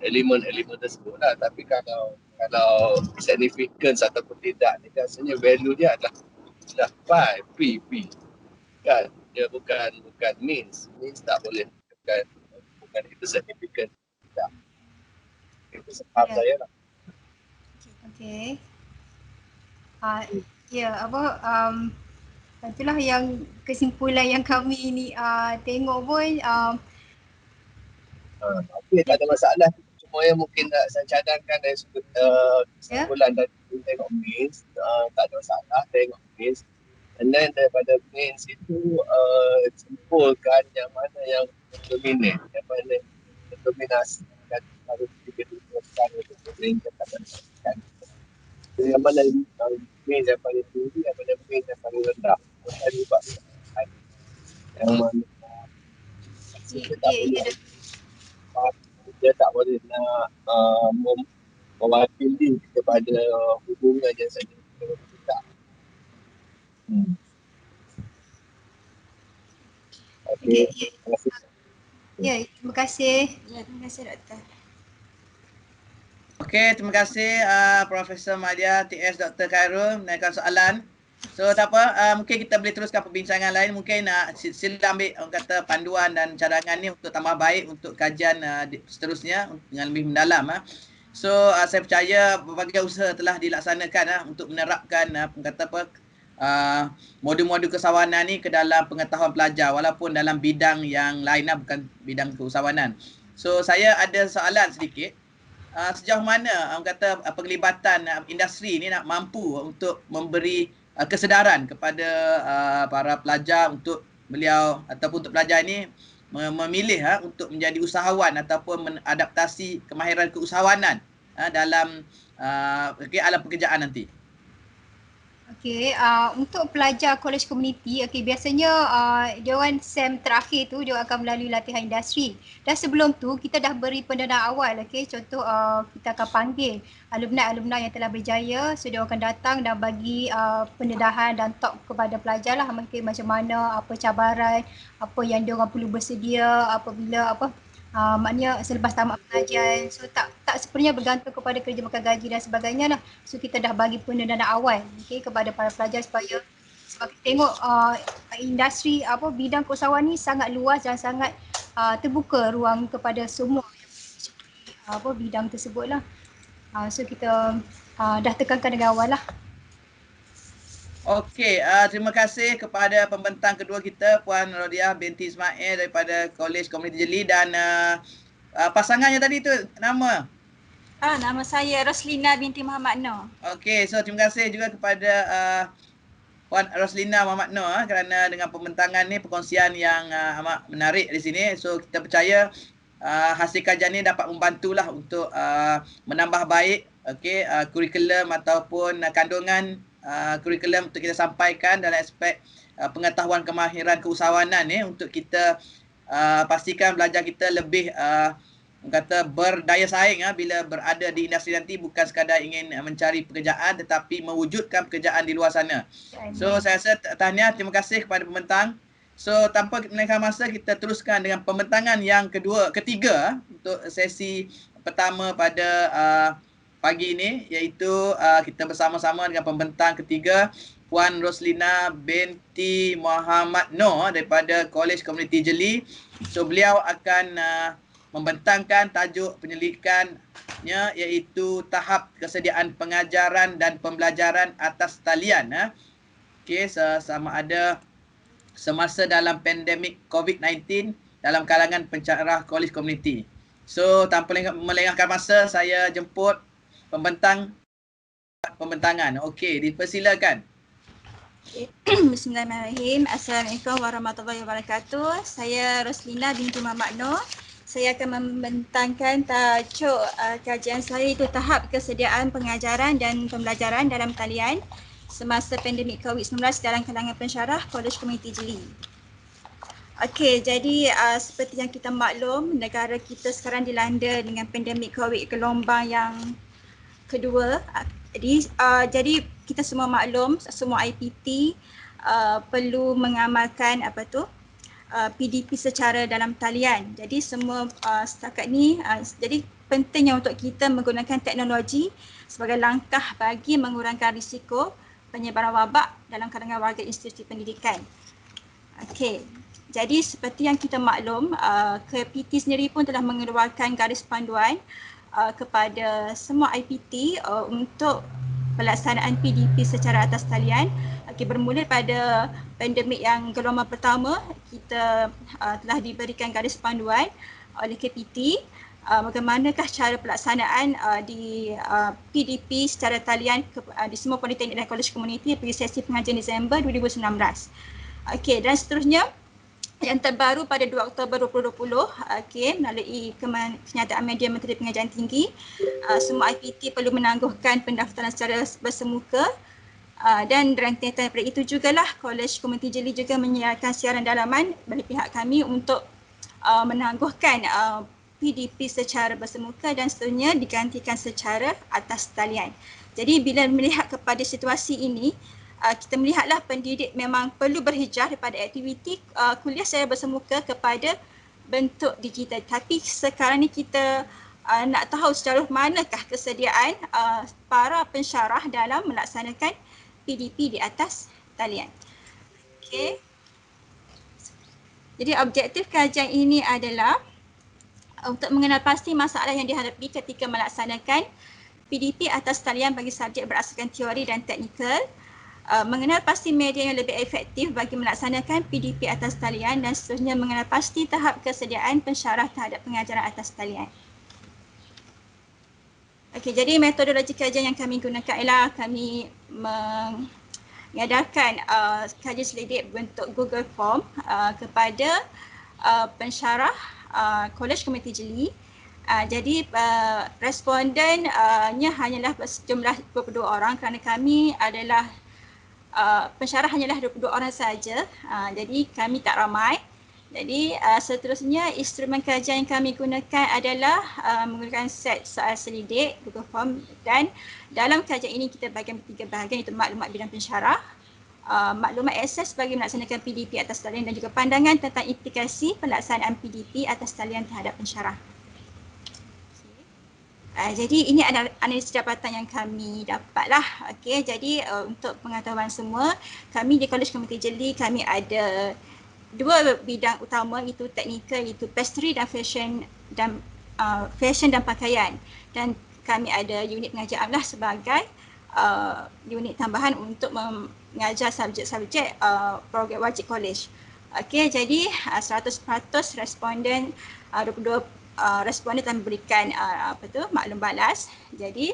[SPEAKER 10] elemen-elemen tersebut lah. Tapi kalau significance ataupun tidak, ni rasanya value dia adalah Dah P kan, dia bukan means tak boleh, bukan itu significant. Tak. Itu sebab saya lah.
[SPEAKER 5] Okey. Itulah yang kesimpulan yang kami ni tengok pun
[SPEAKER 10] Okey, tak ada masalah. Cuma yang mungkin nak saya cadangkan dari sudut kesimpulan dan tengok means, tak ada masalah tengok means. And then daripada means itu simpulkan yang mana yang dominate, yang mana yang dominasi dan harus diberikan untuk meningkatkan. Yang mana means yang paling tinggi, yang mana means yang paling rendah. Tadi buat yang mana dia tak boleh nak mewakili kepada hubungan yang saja kita. Okey.
[SPEAKER 5] Terima kasih.
[SPEAKER 6] Terima kasih Doktor.
[SPEAKER 2] Okey, terima kasih Profesor Madia, TS Dr. Khairul menaikkan soalan. So tak apa, mungkin kita boleh teruskan perbincangan lain. Mungkin sila ambil orang kata panduan dan cadangan ni untuk tambah baik untuk kajian seterusnya dengan lebih mendalam. So saya percaya berbagai usaha telah dilaksanakan untuk menerapkan modul-modul keusahawanan ni ke dalam pengetahuan pelajar walaupun dalam bidang yang lain bukan bidang keusahawanan. So saya ada soalan sedikit. Sejauh mana orang kata penglibatan industri ni nak mampu untuk memberi kesedaran kepada para pelajar untuk beliau ataupun untuk pelajar ini memilih untuk menjadi usahawan ataupun mengadaptasi kemahiran keusahawanan dalam alam pekerjaan nanti.
[SPEAKER 5] Okey, untuk pelajar college community, biasanya dia orang SEM terakhir tu dia akan melalui latihan industri. Dan sebelum tu kita dah beri pendanaan awal, contoh kita akan panggil alumni yang telah berjaya, so dia akan datang dan bagi pendedahan dan talk kepada pelajar lah, mungkin macam mana, apa cabaran, apa yang dia orang perlu bersedia apabila maknanya selepas tamat pengajian. So tak sepenuhnya bergantung kepada kerja makan gaji dan sebagainya lah. So kita dah bagi pendanaan awal kepada para pelajar sebab kita tengok industri bidang keusahawan ni sangat luas dan sangat terbuka ruang kepada semua bidang tersebut lah. So kita dah tekankan dengan awal lah.
[SPEAKER 2] Okey, terima kasih kepada pembentang kedua kita Puan Rodiah binti Ismail daripada Kolej Komuniti Jeli dan pasangannya tadi tu nama?
[SPEAKER 6] Nama saya Roslina binti Muhammad Noor.
[SPEAKER 2] Okey, so terima kasih juga kepada Puan Roslina Muhammad Noor kerana dengan pembentangan ni perkongsian yang amat menarik di sini. So kita percaya hasil kajian ni dapat membantulah untuk menambah baik kurikulum ataupun kandungan kurikulum untuk kita sampaikan dalam aspek pengetahuan kemahiran keusahawanan untuk kita pastikan belajar kita lebih berdaya saing bila berada di industri nanti, bukan sekadar ingin mencari pekerjaan tetapi mewujudkan pekerjaan di luar sana. So saya rasa tahniah, terima kasih kepada pembentang. So tanpa melengahkan masa, kita teruskan dengan pembentangan yang ketiga untuk sesi pertama pada pagi ini, iaitu kita bersama-sama dengan pembentang ketiga Puan Roslina binti Muhammad Noor daripada Kolej Komuniti Jeli. So beliau akan membentangkan tajuk penyelidikannya, iaitu tahap kesediaan pengajaran dan pembelajaran atas talian. Sama ada semasa dalam pandemik COVID-19 dalam kalangan pencerah kolej komuniti. So tanpa melengahkan masa, saya jemput pembentangan. Okey, dipersilakan.
[SPEAKER 6] Bismillahirrahmanirrahim. Assalamualaikum warahmatullahi wabarakatuh. Saya Roslina binti Muhammad Noor. Saya akan membentangkan tajuk kajian saya, itu tahap kesediaan pengajaran dan pembelajaran dalam talian semasa pandemik COVID-19 dalam kalangan pensyarah Kolej Komuniti Jeli. Okey, jadi seperti yang kita maklum, negara kita sekarang dilanda dengan pandemik COVID gelombang yang kedua. Jadi kita semua maklum, semua IPT perlu mengamalkan PDP secara dalam talian. Jadi semua setakat ni jadi pentingnya untuk kita menggunakan teknologi sebagai langkah bagi mengurangkan risiko penyebaran wabak dalam kalangan warga institusi pendidikan. Okey. Jadi seperti yang kita maklum, KPT sendiri pun telah mengeluarkan garis panduan kepada semua IPT untuk pelaksanaan PDP secara atas talian. Bermula pada pandemik yang gelombang pertama, kita telah diberikan garis panduan oleh KPT bagaimanakah cara pelaksanaan di PDP secara talian di semua politeknik dan kolej komuniti pergi sesi pengajian Disember 2019. Okey, dan seterusnya yang terbaru pada 2 Oktober 2020, melalui kenyataan media Menteri Pengajian Tinggi, semua IPT perlu menangguhkan pendaftaran secara bersemuka dan rancangan daripada itu jugalah Kolej Komuniti Jeli juga menyiarkan siaran dalaman bagi pihak kami untuk menangguhkan PDP secara bersemuka dan seterusnya digantikan secara atas talian. Jadi bila melihat kepada situasi ini, kita melihatlah pendidik memang perlu berhijrah daripada aktiviti kuliah secara bersemuka kepada bentuk digital. Tapi sekarang ni kita nak tahu sejauh manakah kesediaan para pensyarah dalam melaksanakan PDP di atas talian. Okey. Jadi objektif kajian ini adalah untuk mengenal pasti masalah yang dihadapi ketika melaksanakan PDP atas talian bagi subjek berasaskan teori dan teknikal, mengenal pasti media yang lebih efektif bagi melaksanakan PDP atas talian dan seterusnya mengenal pasti tahap kesediaan pensyarah terhadap pengajaran atas talian. Okey, jadi metodologi kajian yang kami gunakan ialah kami mengadakan kajian selidik bentuk Google Form kepada pensyarah Kolej Komuniti Jeli. Jadi respondennya hanyalah berjumlah 22 orang kerana kami adalah pensyarah hanyalah 22 orang saja. Jadi kami tak ramai. Jadi seterusnya instrumen kajian yang kami gunakan adalah menggunakan set soal selidik Google Form dan dalam kajian ini kita bagi tiga bahagian, iaitu maklumat bidang pensyarah, maklumat akses bagi melaksanakan PDP atas talian dan juga pandangan tentang implikasi pelaksanaan PDP atas talian terhadap pensyarah. Jadi ini adalah analisis jabatan yang kami dapatlah. Okey, jadi untuk pengetahuan semua, kami di Kolej Komuniti Jeli kami ada dua bidang utama, iaitu teknikal, iaitu pastry dan fashion dan pakaian, dan kami ada unit pengajar amlah sebagai unit tambahan untuk mengajar subjek-subjek program wajib kolej. Okey, jadi 100% responden 22 responden telah memberikan maklum balas. Jadi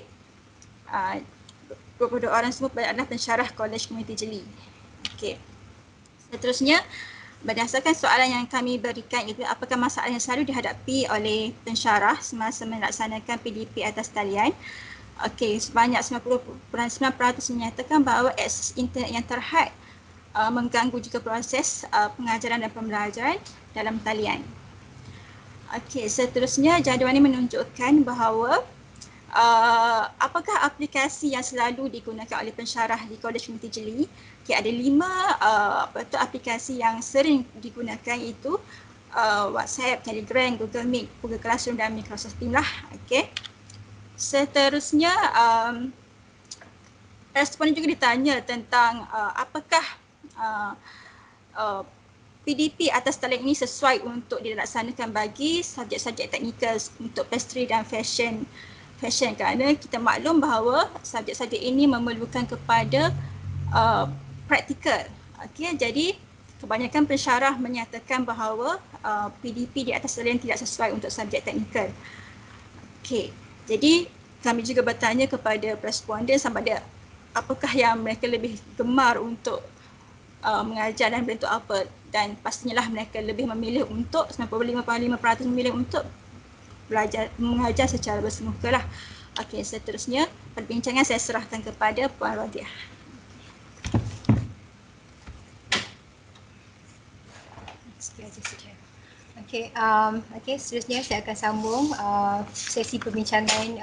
[SPEAKER 6] 22 orang semua adalah pensyarah Kolej Komuniti Jeli. Okey. Seterusnya, berdasarkan soalan yang kami berikan itu, apakah masalah yang selalu dihadapi oleh pensyarah semasa melaksanakan PDP atas talian? Okey, sebanyak 90.9% menyatakan bahawa akses internet yang terhad mengganggu juga proses pengajaran dan pembelajaran dalam talian. Okey, seterusnya jadual ini menunjukkan bahawa apakah aplikasi yang selalu digunakan oleh pensyarah di Kolej Komuniti Jeli. Okay, ada 5 aplikasi yang sering digunakan, itu WhatsApp, Telegram, Google Meet, Google Classroom dan Microsoft Teams lah. Okay. Seterusnya responden juga ditanya tentang apakah PDP atas talian ini sesuai untuk dilaksanakan bagi subjek-subjek teknikal untuk pastry dan fashion, kerana kita maklum bahawa subjek-subjek ini memerlukan kepada praktikal. Okey, jadi kebanyakan pensyarah menyatakan bahawa PDP di atas talian tidak sesuai untuk subjek teknikal. Okey, jadi kami juga bertanya kepada responden sama ada apakah yang mereka lebih gemar untuk mengajar dan bentuk apa, dan pastinya lah mereka lebih memilih untuk 95.5% memilih untuk belajar mengajar secara bersemuka lah. Okey, seterusnya perbincangan saya serahkan kepada Puan Rodiah.
[SPEAKER 5] Okey, seterusnya saya akan sambung sesi perbincangan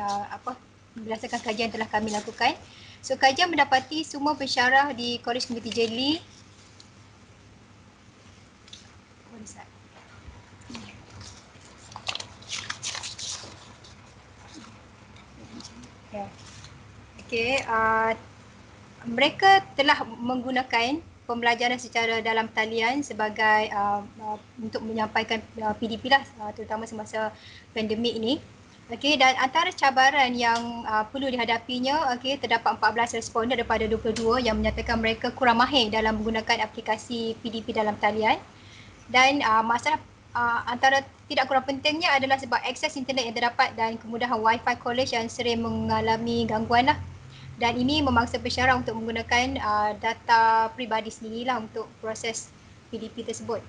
[SPEAKER 5] berdasarkan kajian telah kami lakukan. So, kajian mendapati semua pensyarah di Kolej Komuniti Jeli mereka telah menggunakan pembelajaran secara dalam talian sebagai untuk menyampaikan PDP lah, terutama semasa pandemik ini. Okey, dan antara cabaran yang perlu dihadapinya, okey, terdapat 14 responden daripada 22 yang menyatakan mereka kurang mahir dalam menggunakan aplikasi PDP dalam talian. Dan masalah antara tidak kurang pentingnya adalah sebab akses internet yang terdapat dan kemudahan Wi-Fi college yang sering mengalami gangguan lah. Dan ini memaksa pesyarah untuk menggunakan data peribadi sendirilah untuk proses PDP tersebut.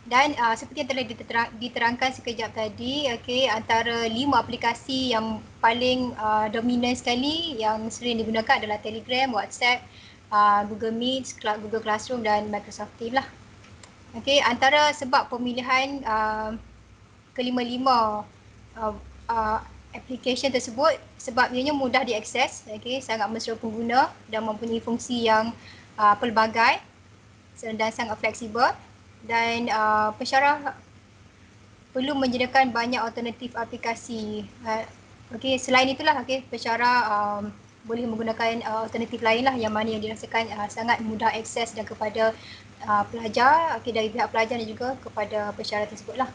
[SPEAKER 5] Dan seperti yang telah diterangkan sekejap tadi, okey, antara 5 aplikasi yang paling dominan sekali yang sering digunakan adalah Telegram, WhatsApp, Google Meet, Google Classroom dan Microsoft Teams lah. Okey, antara sebab pemilihan kelima-lima aplikasi tersebut sebab ianya mudah diakses, okey, sangat mesra pengguna dan mempunyai fungsi yang pelbagai dan sangat fleksibel. Dan pesyarah perlu menyediakan banyak alternatif aplikasi. Okey, selain itulah, okey, pesyarah boleh menggunakan alternatif lain lah yang mana yang dirasakan sangat mudah akses dan kepada pelajar, okey, dari pihak pelajar dan juga kepada pesyarah tersebut lah.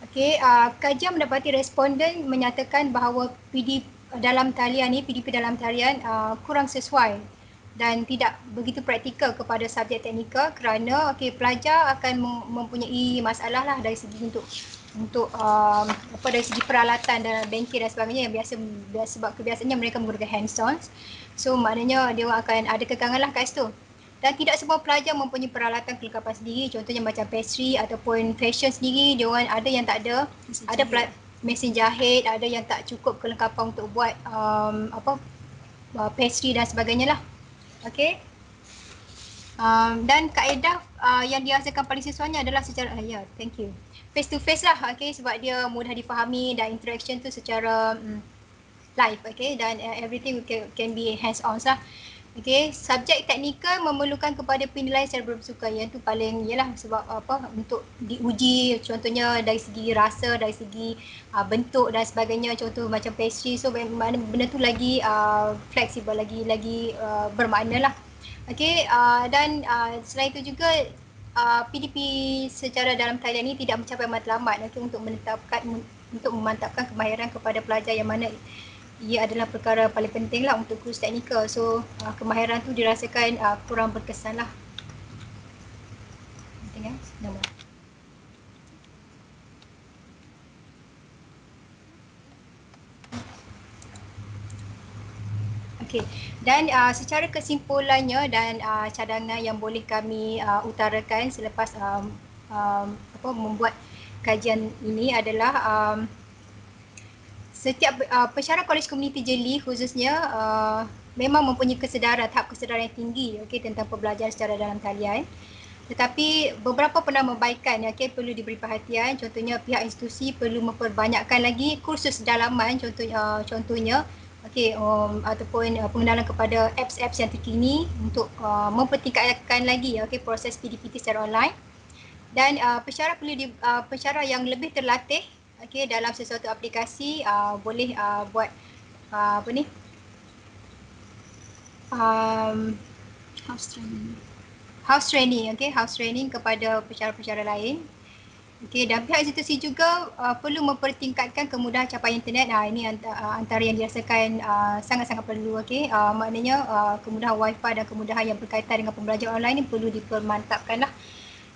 [SPEAKER 5] Okey, kajian mendapati responden menyatakan bahawa PDP dalam talian kurang sesuai dan tidak begitu praktikal kepada subjek teknikal kerana pelajar akan mempunyai masalah lah dari segi untuk dari segi peralatan dan banking dan sebagainya yang biasa sebab kebiasaannya mereka menggunakan hands-on. So maknanya dia akan ada kekangan lah kat situ. Dan tidak semua pelajar mempunyai peralatan kelengkapan sendiri, contohnya macam pastry ataupun fashion sendiri, dia orang ada yang tak ada, mesin jahit, ada yang tak cukup kelengkapan untuk buat pastry dan sebagainya lah. Okey. Dan kaedah yang dirasakan paling sesuainya adalah secara thank you. Face to face lah, okey, sebab dia mudah difahami dan interaction tu secara live, okey, dan everything can be hands on lah. Okey, subjek teknikal memerlukan kepada penilaian secara bersukan, yang tu paling ialah sebab untuk diuji, contohnya dari segi rasa, dari segi bentuk dan sebagainya, contoh macam pastry, so benda tu lagi fleksibel, lagi bermakna lah. Okey, dan selain itu juga PDP secara dalam talian ini tidak mencapai matlamat, okey, untuk memantapkan kemahiran kepada pelajar yang mana ia adalah perkara paling penting lah untuk kursus teknikal. So kemahiran tu dirasakan kurang berkesan lah. Tengok nombor. Okey, dan secara kesimpulannya dan cadangan yang boleh kami utarakan selepas membuat kajian ini adalah setiap pesyarah Kolej Komuniti Jeli khususnya memang mempunyai tahap kesedaran yang tinggi, okey, tentang pembelajaran secara dalam talian. Tetapi beberapa penambahbaikan yang perlu diberi perhatian, contohnya pihak institusi perlu memperbanyakkan lagi kursus dalaman, contohnya okey, ataupun pengenalan kepada apps-apps yang terkini untuk mempertingkatkan lagi proses PDPT secara online. Dan pesyarah yang lebih terlatih dalam sesuatu aplikasi boleh buat house training kepada pesyarah-pesyarah lain. Okey, dan pihak institusi juga perlu mempertingkatkan kemudahan capaian internet. Ini antara yang dirasakan sangat-sangat perlu. Okey, maknanya kemudahan Wi-Fi dan kemudahan yang berkaitan dengan pembelajaran online ini perlu dipermantapkan lah.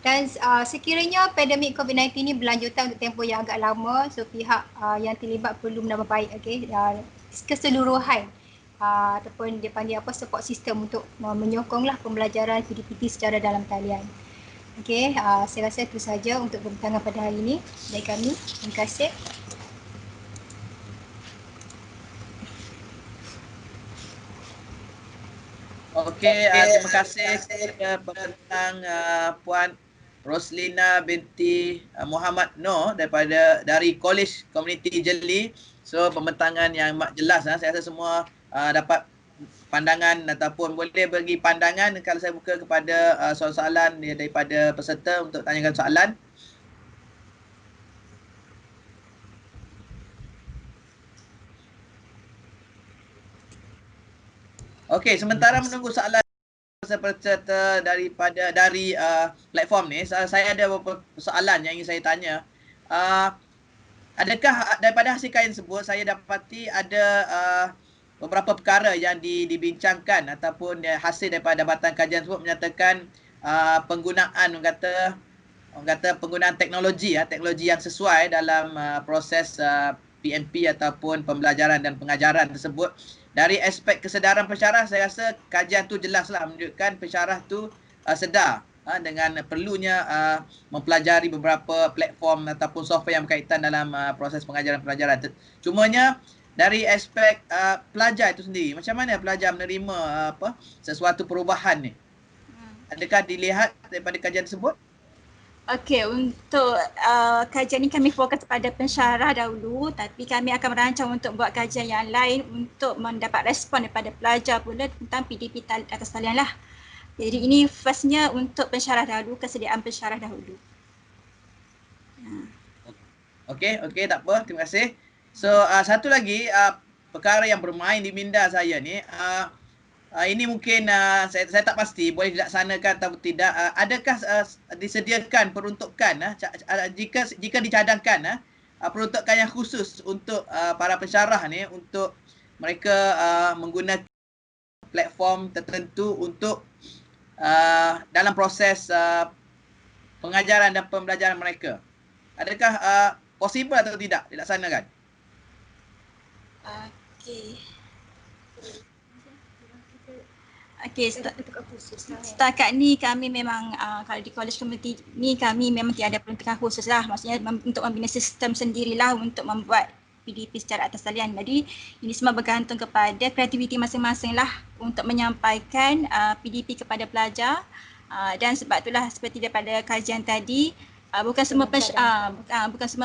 [SPEAKER 5] Dan sekiranya pandemik COVID-19 ini berlanjutan untuk tempoh yang agak lama, so pihak yang terlibat perlu menambah baik keseluruhan ataupun dia panggil support system untuk menyokonglah pembelajaran PDPT secara dalam talian. Okey, saya rasa itu saja untuk perbincangan pada hari ini dari kami. Terima kasih.
[SPEAKER 2] Okey, terima kasih kepada pembentang Puan Roslina binti Muhammad Noor dari Kolej Komuniti Jeli. So pembentangan yang jelas, saya rasa semua dapat pandangan ataupun boleh bagi pandangan. Kalau saya buka kepada soalan-soalan daripada peserta untuk tanyakan soalan. Okey, sementara menunggu soalan peserta dari platform ni, saya ada beberapa soalan yang ingin saya tanya. Adakah daripada hasil kajian tersebut saya dapati ada beberapa perkara yang dibincangkan ataupun hasil daripada dapatan kajian tersebut menyatakan penggunaan orang kata penggunaan teknologi yang sesuai dalam proses PMP ataupun pembelajaran dan pengajaran tersebut. Dari aspek kesedaran pensyarah, saya rasa kajian tu jelaslah menunjukkan pensyarah tu sedar dengan perlunya mempelajari beberapa platform ataupun software yang berkaitan dalam proses pengajaran-pelajaran. Cumanya dari aspek pelajar itu sendiri, macam mana pelajar menerima sesuatu perubahan ni? Adakah dilihat daripada kajian tersebut?
[SPEAKER 6] Okey, untuk kajian ini kami fokus pada pensyarah dahulu, tapi kami akan merancang untuk buat kajian yang lain untuk mendapat respon daripada pelajar pula tentang PDP atas talian lah. Jadi ini firstnya untuk pensyarah dahulu, kesediaan pensyarah dahulu.
[SPEAKER 2] Okey, tak apa, terima kasih. So satu lagi perkara yang bermain di minda saya ni, ini mungkin saya tak pasti boleh dilaksanakan atau tidak. Adakah disediakan peruntukan jika dicadangkan peruntukan yang khusus untuk para pensyarah ni, untuk mereka menggunakan platform tertentu untuk dalam proses pengajaran dan pembelajaran mereka? Adakah possible atau tidak dilaksanakan?
[SPEAKER 6] Okey, setakat ni kami memang kalau di college community ni kami memang tiada peruntukan khusus lah. Maksudnya untuk membina sistem sendirilah untuk membuat PDP secara atas talian. Jadi ini semua bergantung kepada kreativiti masing-masing lah untuk menyampaikan PDP kepada pelajar. Dan sebab itulah seperti daripada kajian tadi, bukan semua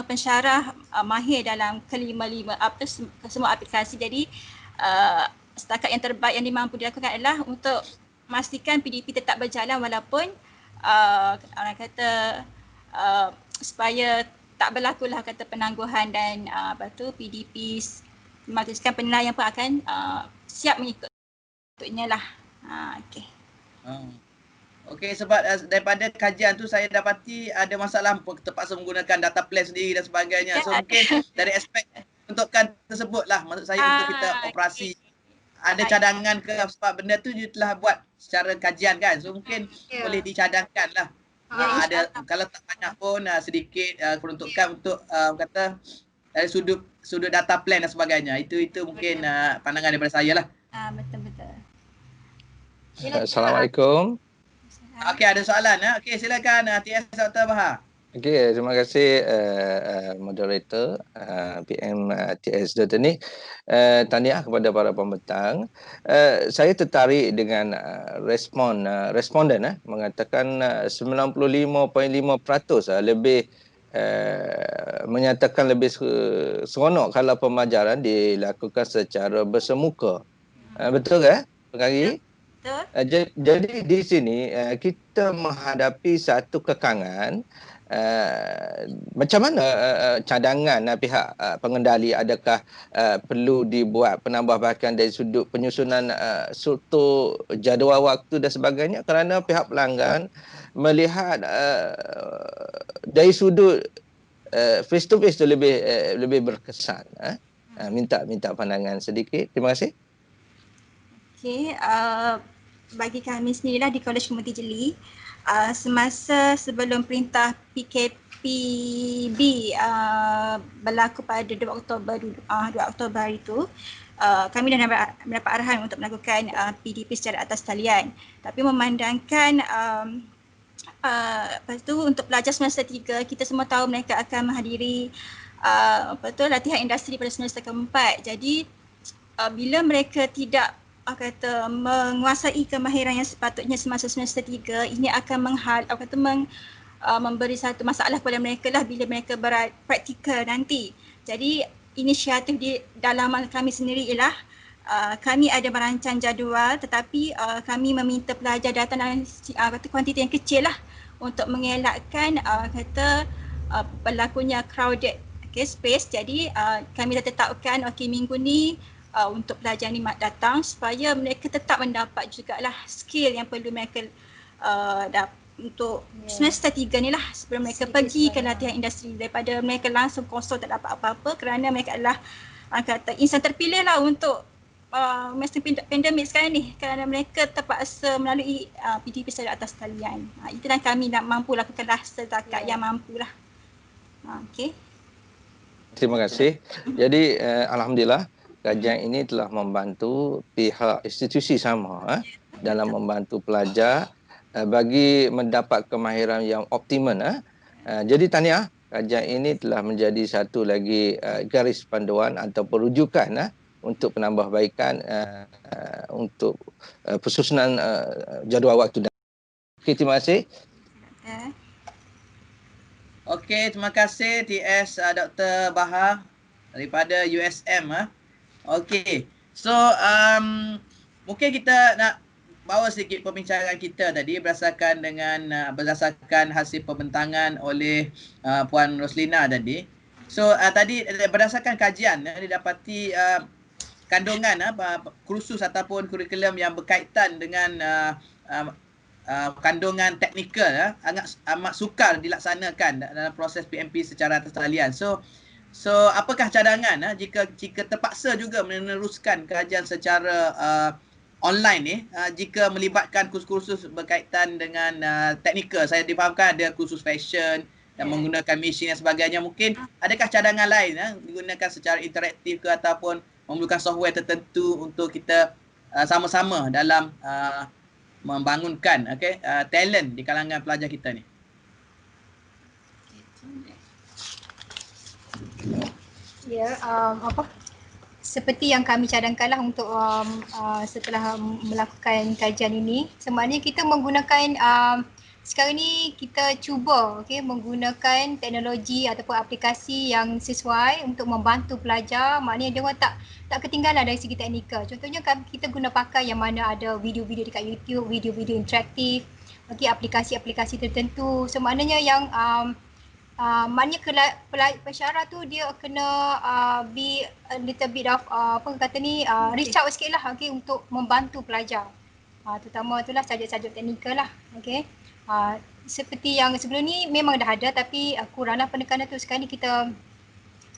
[SPEAKER 6] pensyarah mahir dalam kelima-lima semua aplikasi. Jadi setakat yang terbaik yang dimampu dilakukan adalah untuk memastikan PDP tetap berjalan walaupun orang kata supaya tak berlakulah kata penangguhan dan PDP memastikan penilaian pun akan siap mengikutnya lah.
[SPEAKER 2] Okey, sebab daripada kajian tu saya dapati ada masalah terpaksa menggunakan data plan sendiri dan sebagainya. So mungkin dari aspek peruntukan tersebut lah maksud saya untuk kita operasi. Ada cadangan ke sebab benda tu you telah buat secara kajian kan, so mungkin boleh dicadangkan lah. Ada kalau tak banyak pun sedikit peruntukan untuk kata dari sudut data plan dan sebagainya. Itu mungkin pandangan daripada saya lah.
[SPEAKER 6] Betul.
[SPEAKER 1] Assalamualaikum.
[SPEAKER 2] Okey, ada soalan Okey, silakan TS Dr. Bahar.
[SPEAKER 1] Okey, terima kasih moderator PM TS Dr. ni. Tahniah kepada para pembentang. Saya tertarik dengan responden mengatakan 95.5% lebih menyatakan lebih seronok kalau pembelajaran dilakukan secara bersemuka. Betul ke, Pengari? Jadi di sini kita menghadapi satu kekangan. Macam mana cadangan pihak pengendali, adakah perlu dibuat penambahbaikan dari sudut penyusunan struktur jadual waktu dan sebagainya, kerana pihak pelanggan melihat dari sudut face to face tu lebih berkesan. Minta pandangan sedikit. Terima kasih.
[SPEAKER 6] Okey, bagi kami sendirilah di College Community Jeli, semasa sebelum perintah PKPB berlaku pada 2 Oktober hari itu, kami dah mendapat arahan untuk melakukan PDP secara atas talian. Tapi memandangkan lepas tu untuk pelajar semester 3, kita semua tahu mereka akan menghadiri latihan industri pada semester keempat. Jadi bila mereka tidak menguasai kemahiran yang sepatutnya semasa semester 3, ini akan memberi satu masalah kepada mereka lah bila mereka praktikal nanti. Jadi inisiatif di dalaman kami sendiri ialah kami ada merancang jadual, tetapi kami meminta pelajar datang dalam kuantiti yang kecil lah untuk mengelakkan berlakunya crowded space. Jadi kami dah tetapkan minggu ni untuk pelajar ni datang supaya mereka tetap mendapat jugalah skill yang perlu mereka untuk semester 3 ni lah sebelum mereka pergi ke latihan industri, daripada mereka langsung kosong tak dapat apa-apa kerana mereka adalah kata insan terpilih lah untuk masa pandemik sekarang ni, kerana mereka terpaksa melalui PDP secara atas talian. Itulah kami nak mampu lakukanlah setakat yang mampulah. Okey.
[SPEAKER 1] Terima kasih. Jadi alhamdulillah kajian ini telah membantu pihak institusi sama dalam membantu pelajar bagi mendapat kemahiran yang optimal. Jadi tahniah, kajian ini telah menjadi satu lagi garis panduan atau rujukan untuk penambahbaikan untuk penyusunan jadual waktu. Okey, terima kasih.
[SPEAKER 2] Okey, terima kasih TS Dr. Bahar daripada USM. Okey, so mungkin kita nak bawa sedikit perbincangan kita tadi berdasarkan hasil pembentangan oleh Puan Roslina tadi. So tadi berdasarkan kajian didapati kandungan kursus ataupun kurikulum yang berkaitan dengan kandungan teknikal amat sukar dilaksanakan dalam proses PMP secara atas talian. So apakah cadangan jika terpaksa juga meneruskan kajian secara online ni jika melibatkan kursus-kursus berkaitan dengan teknikal? Saya difahamkan ada kursus fashion dan menggunakan mesin dan sebagainya. Mungkin adakah cadangan lain digunakan secara interaktif ke ataupun memerlukan software tertentu untuk kita sama-sama dalam membangunkan talent di kalangan pelajar kita ni?
[SPEAKER 5] Seperti yang kami cadangkanlah untuk setelah melakukan kajian ini, sebenarnya kita menggunakan sekarang ni kita cuba menggunakan teknologi ataupun aplikasi yang sesuai untuk membantu pelajar. Maknanya dia orang tak ketinggalan dari segi teknikal. Contohnya kita guna pakai yang mana ada video-video dekat YouTube, video-video interaktif, aplikasi-aplikasi tertentu. So maknanya yang maknanya pensyarah tu dia kena be a little bit of reach out sikit lah untuk membantu pelajar. Terutama itulah subjek-subjek teknikal lah. Seperti yang sebelum ni memang dah ada, tapi kuranglah penekanan tu. Sekarang ni kita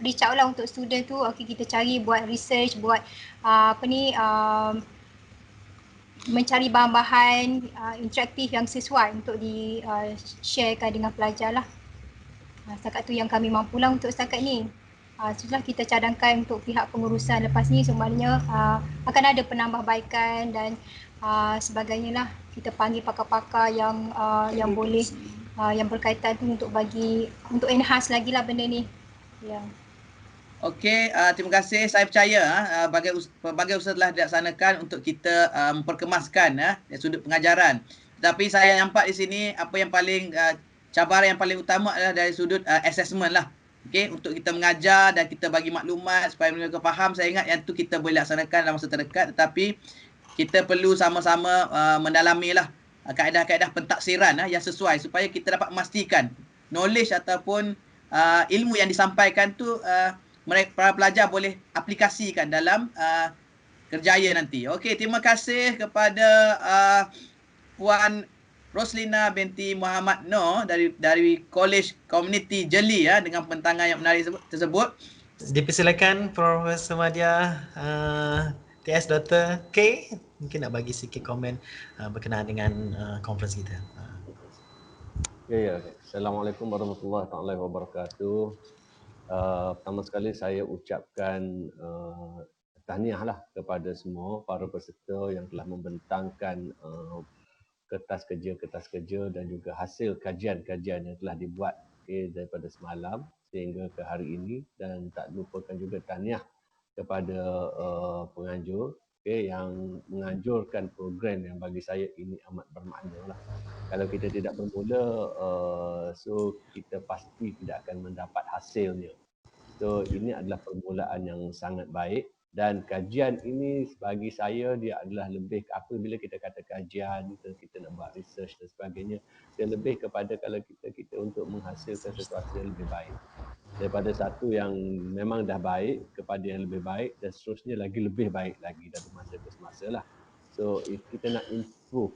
[SPEAKER 5] reach out lah untuk student tu. Kita cari buat research, buat mencari bahan-bahan interaktif yang sesuai untuk di sharekan dengan pelajar lah. Setakat tu yang kami mampulah untuk setakat ni. Setelah kita cadangkan untuk pihak pengurusan lepas ni, sebenarnya akan ada penambahbaikan dan sebagainya lah. Kita panggil pakar-pakar yang boleh yang berkaitan tu untuk enhance lagi lah benda ni.
[SPEAKER 2] Okey, terima kasih. Saya percaya pelbagai usaha telah dilaksanakan untuk kita memperkemaskan dari sudut pengajaran. Tapi saya nampak di sini apa yang paling cabaran yang paling utama adalah dari sudut assessment lah. Okey, untuk kita mengajar dan kita bagi maklumat supaya mereka faham. Saya ingat yang tu kita boleh laksanakan dalam masa terdekat, tetapi kita perlu sama-sama mendalami lah kaedah-kaedah pentaksiran yang sesuai supaya kita dapat memastikan knowledge ataupun ilmu yang disampaikan tu para pelajar boleh aplikasikan dalam kerjaya nanti. Okey, terima kasih kepada Puan Roslina binti Muhammad Noor dari College Community Jeli dengan pembentangan yang menarik tersebut.
[SPEAKER 3] Dipersilakan Profesor Madya TS Dr. K, mungkin nak bagi sikit komen berkenaan dengan conference kita.
[SPEAKER 10] Assalamualaikum warahmatullahi wabarakatuh. Pertama sekali saya ucapkan tahniah lah kepada semua para peserta yang telah membentangkan kertas kerja dan juga hasil kajian-kajian yang telah dibuat daripada semalam sehingga ke hari ini, dan tak lupakan juga tahniah kepada penganjur yang menganjurkan program yang bagi saya ini amat bermakna lah. Kalau kita tidak bermula, so kita pasti tidak akan mendapat hasilnya. So ini adalah permulaan yang sangat baik Dan kajian ini bagi saya dia adalah lebih apabila kita kata kajian, kita nak buat research dan sebagainya, dia lebih kepada kalau kita untuk menghasilkan sesuatu yang lebih baik. Daripada satu yang memang dah baik kepada yang lebih baik dan seterusnya lagi lebih baik lagi dari masa ke semasa lah. So kita nak improve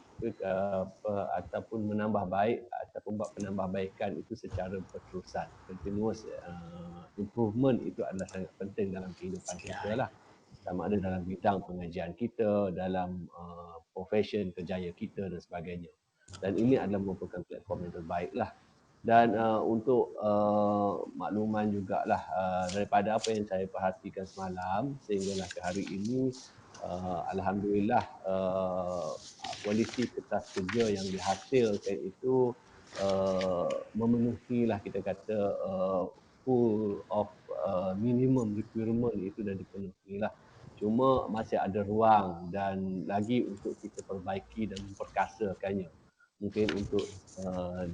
[SPEAKER 10] ataupun menambah baik ataupun buat penambahbaikan itu secara berterusan. Continuous improvement itu adalah sangat penting dalam kehidupan kita lah. Sama ada dalam bidang pengajian kita, dalam profession kerjaya kita dan sebagainya. Dan ini adalah merupakan platform yang terbaik lah. Dan untuk makluman jugalah daripada apa yang saya perhatikan semalam sehinggalah ke hari ini, alhamdulillah kualiti kertas kerja yang dihasilkan itu memenuhi lah kita kata full of minimum requirement itu dah dipenuhi lah. Cuma masih ada ruang dan lagi untuk kita perbaiki dan memperkasakannya. Mungkin untuk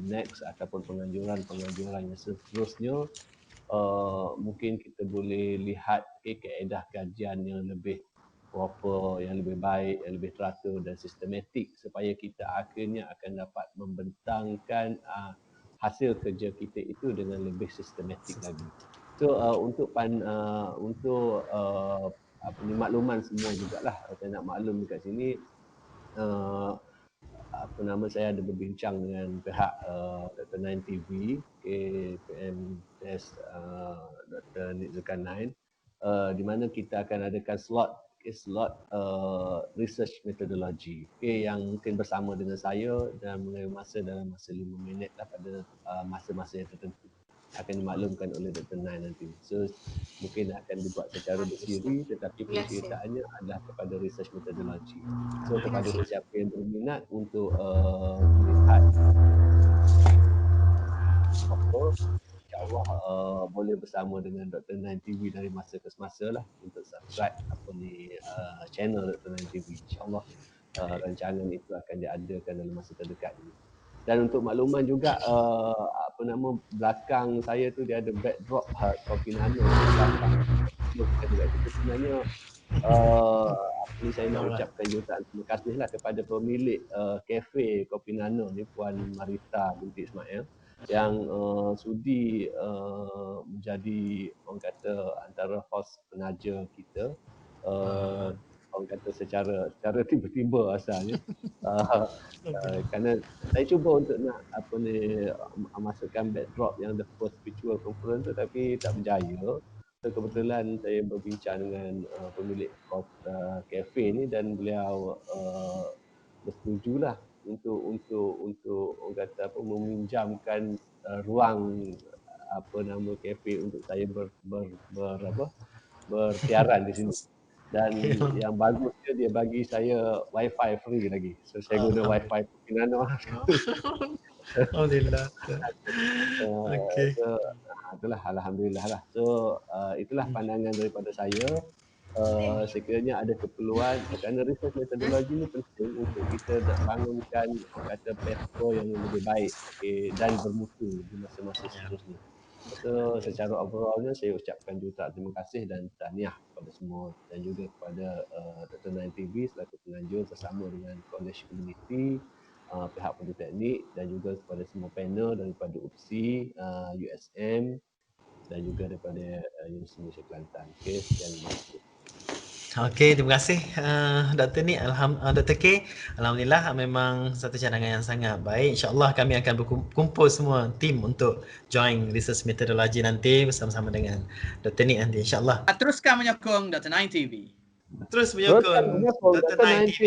[SPEAKER 10] next ataupun penganjuran yang seterusnya, mungkin kita boleh lihat kaedah kajian yang lebih proper, yang lebih baik, yang lebih teratur dan sistematik supaya kita akhirnya akan dapat membentangkan hasil kerja kita itu dengan lebih sistematik lagi. So untuk makluman semua jugalah, saya nak maklum dekat sini, saya ada berbincang dengan pihak Dr. Nine TV, PMS Dr. Nick Zulkarnain, di mana kita akan adakan slot research methodology, yang mungkin bersama dengan saya dan dalam masa 5 minit lah pada masa-masa yang tertentu akan dimaklumkan oleh Dr. Nine nanti. So mungkin akan dibuat secara bersiri tetapi penceritaannya adalah kepada research methodology. So kepada sesiapa yang berminat untuk melihat apa, insyaAllah boleh bersama dengan Dr. Nine TV dari masa ke semasa lah untuk subscribe channel Dr. Nine TV. InsyaAllah rancangan itu akan diadakan dalam masa terdekat ini. Dan untuk makluman juga, belakang saya tu dia ada backdrop Kopi Nano belakang. Sebenarnya saya nak ucapkan jutaan terima kasih lah kepada pemilik kafe Kopi Nano ni, Puan Marita binti Ismail, yang sudi menjadi orang kata antara host penaja kita. Orang kata secara tiba-tiba asalnya. Kerana saya cuba untuk nak masukkan backdrop yang the first virtual conference tu tapi tak berjaya. So, kebetulan saya berbincang dengan pemilik kafe ni dan beliau bersetujulah untuk orang kata meminjamkan ruang kafe untuk saya bersiaran di sini. Dan yang bagusnya dia bagi saya wifi free lagi. So saya guna wifi Kopi Nano.
[SPEAKER 3] Alhamdulillah.
[SPEAKER 10] Okay. So itulah alhamdulillah lah. So itulah pandangan daripada saya. Sekiranya ada keperluan kerana research metodologi ni penting untuk kita nak bangunkan orang kata paper yang lebih baik dan bermutu di masa-masa seterusnya. So secara overallnya saya ucapkan jutaan terima kasih dan tahniah kepada semua dan juga kepada Dr. Nine TV selaku penganjur bersama dengan College Community, pihak Politeknik dan juga kepada semua panel daripada UPSI, USM dan juga daripada Universiti Malaysia Kelantan. Okay, sekian, terima kasih.
[SPEAKER 3] Okey, terima kasih Dr. Nick, Dr. K. Alhamdulillah memang satu cadangan yang sangat baik. InsyaAllah kami akan berkumpul semua tim untuk join research methodology nanti bersama-sama dengan Dr. Nick nanti insyaAllah.
[SPEAKER 2] Teruskan menyokong Dr. Nine TV.
[SPEAKER 3] Terus menyokong Dr. Nine TV.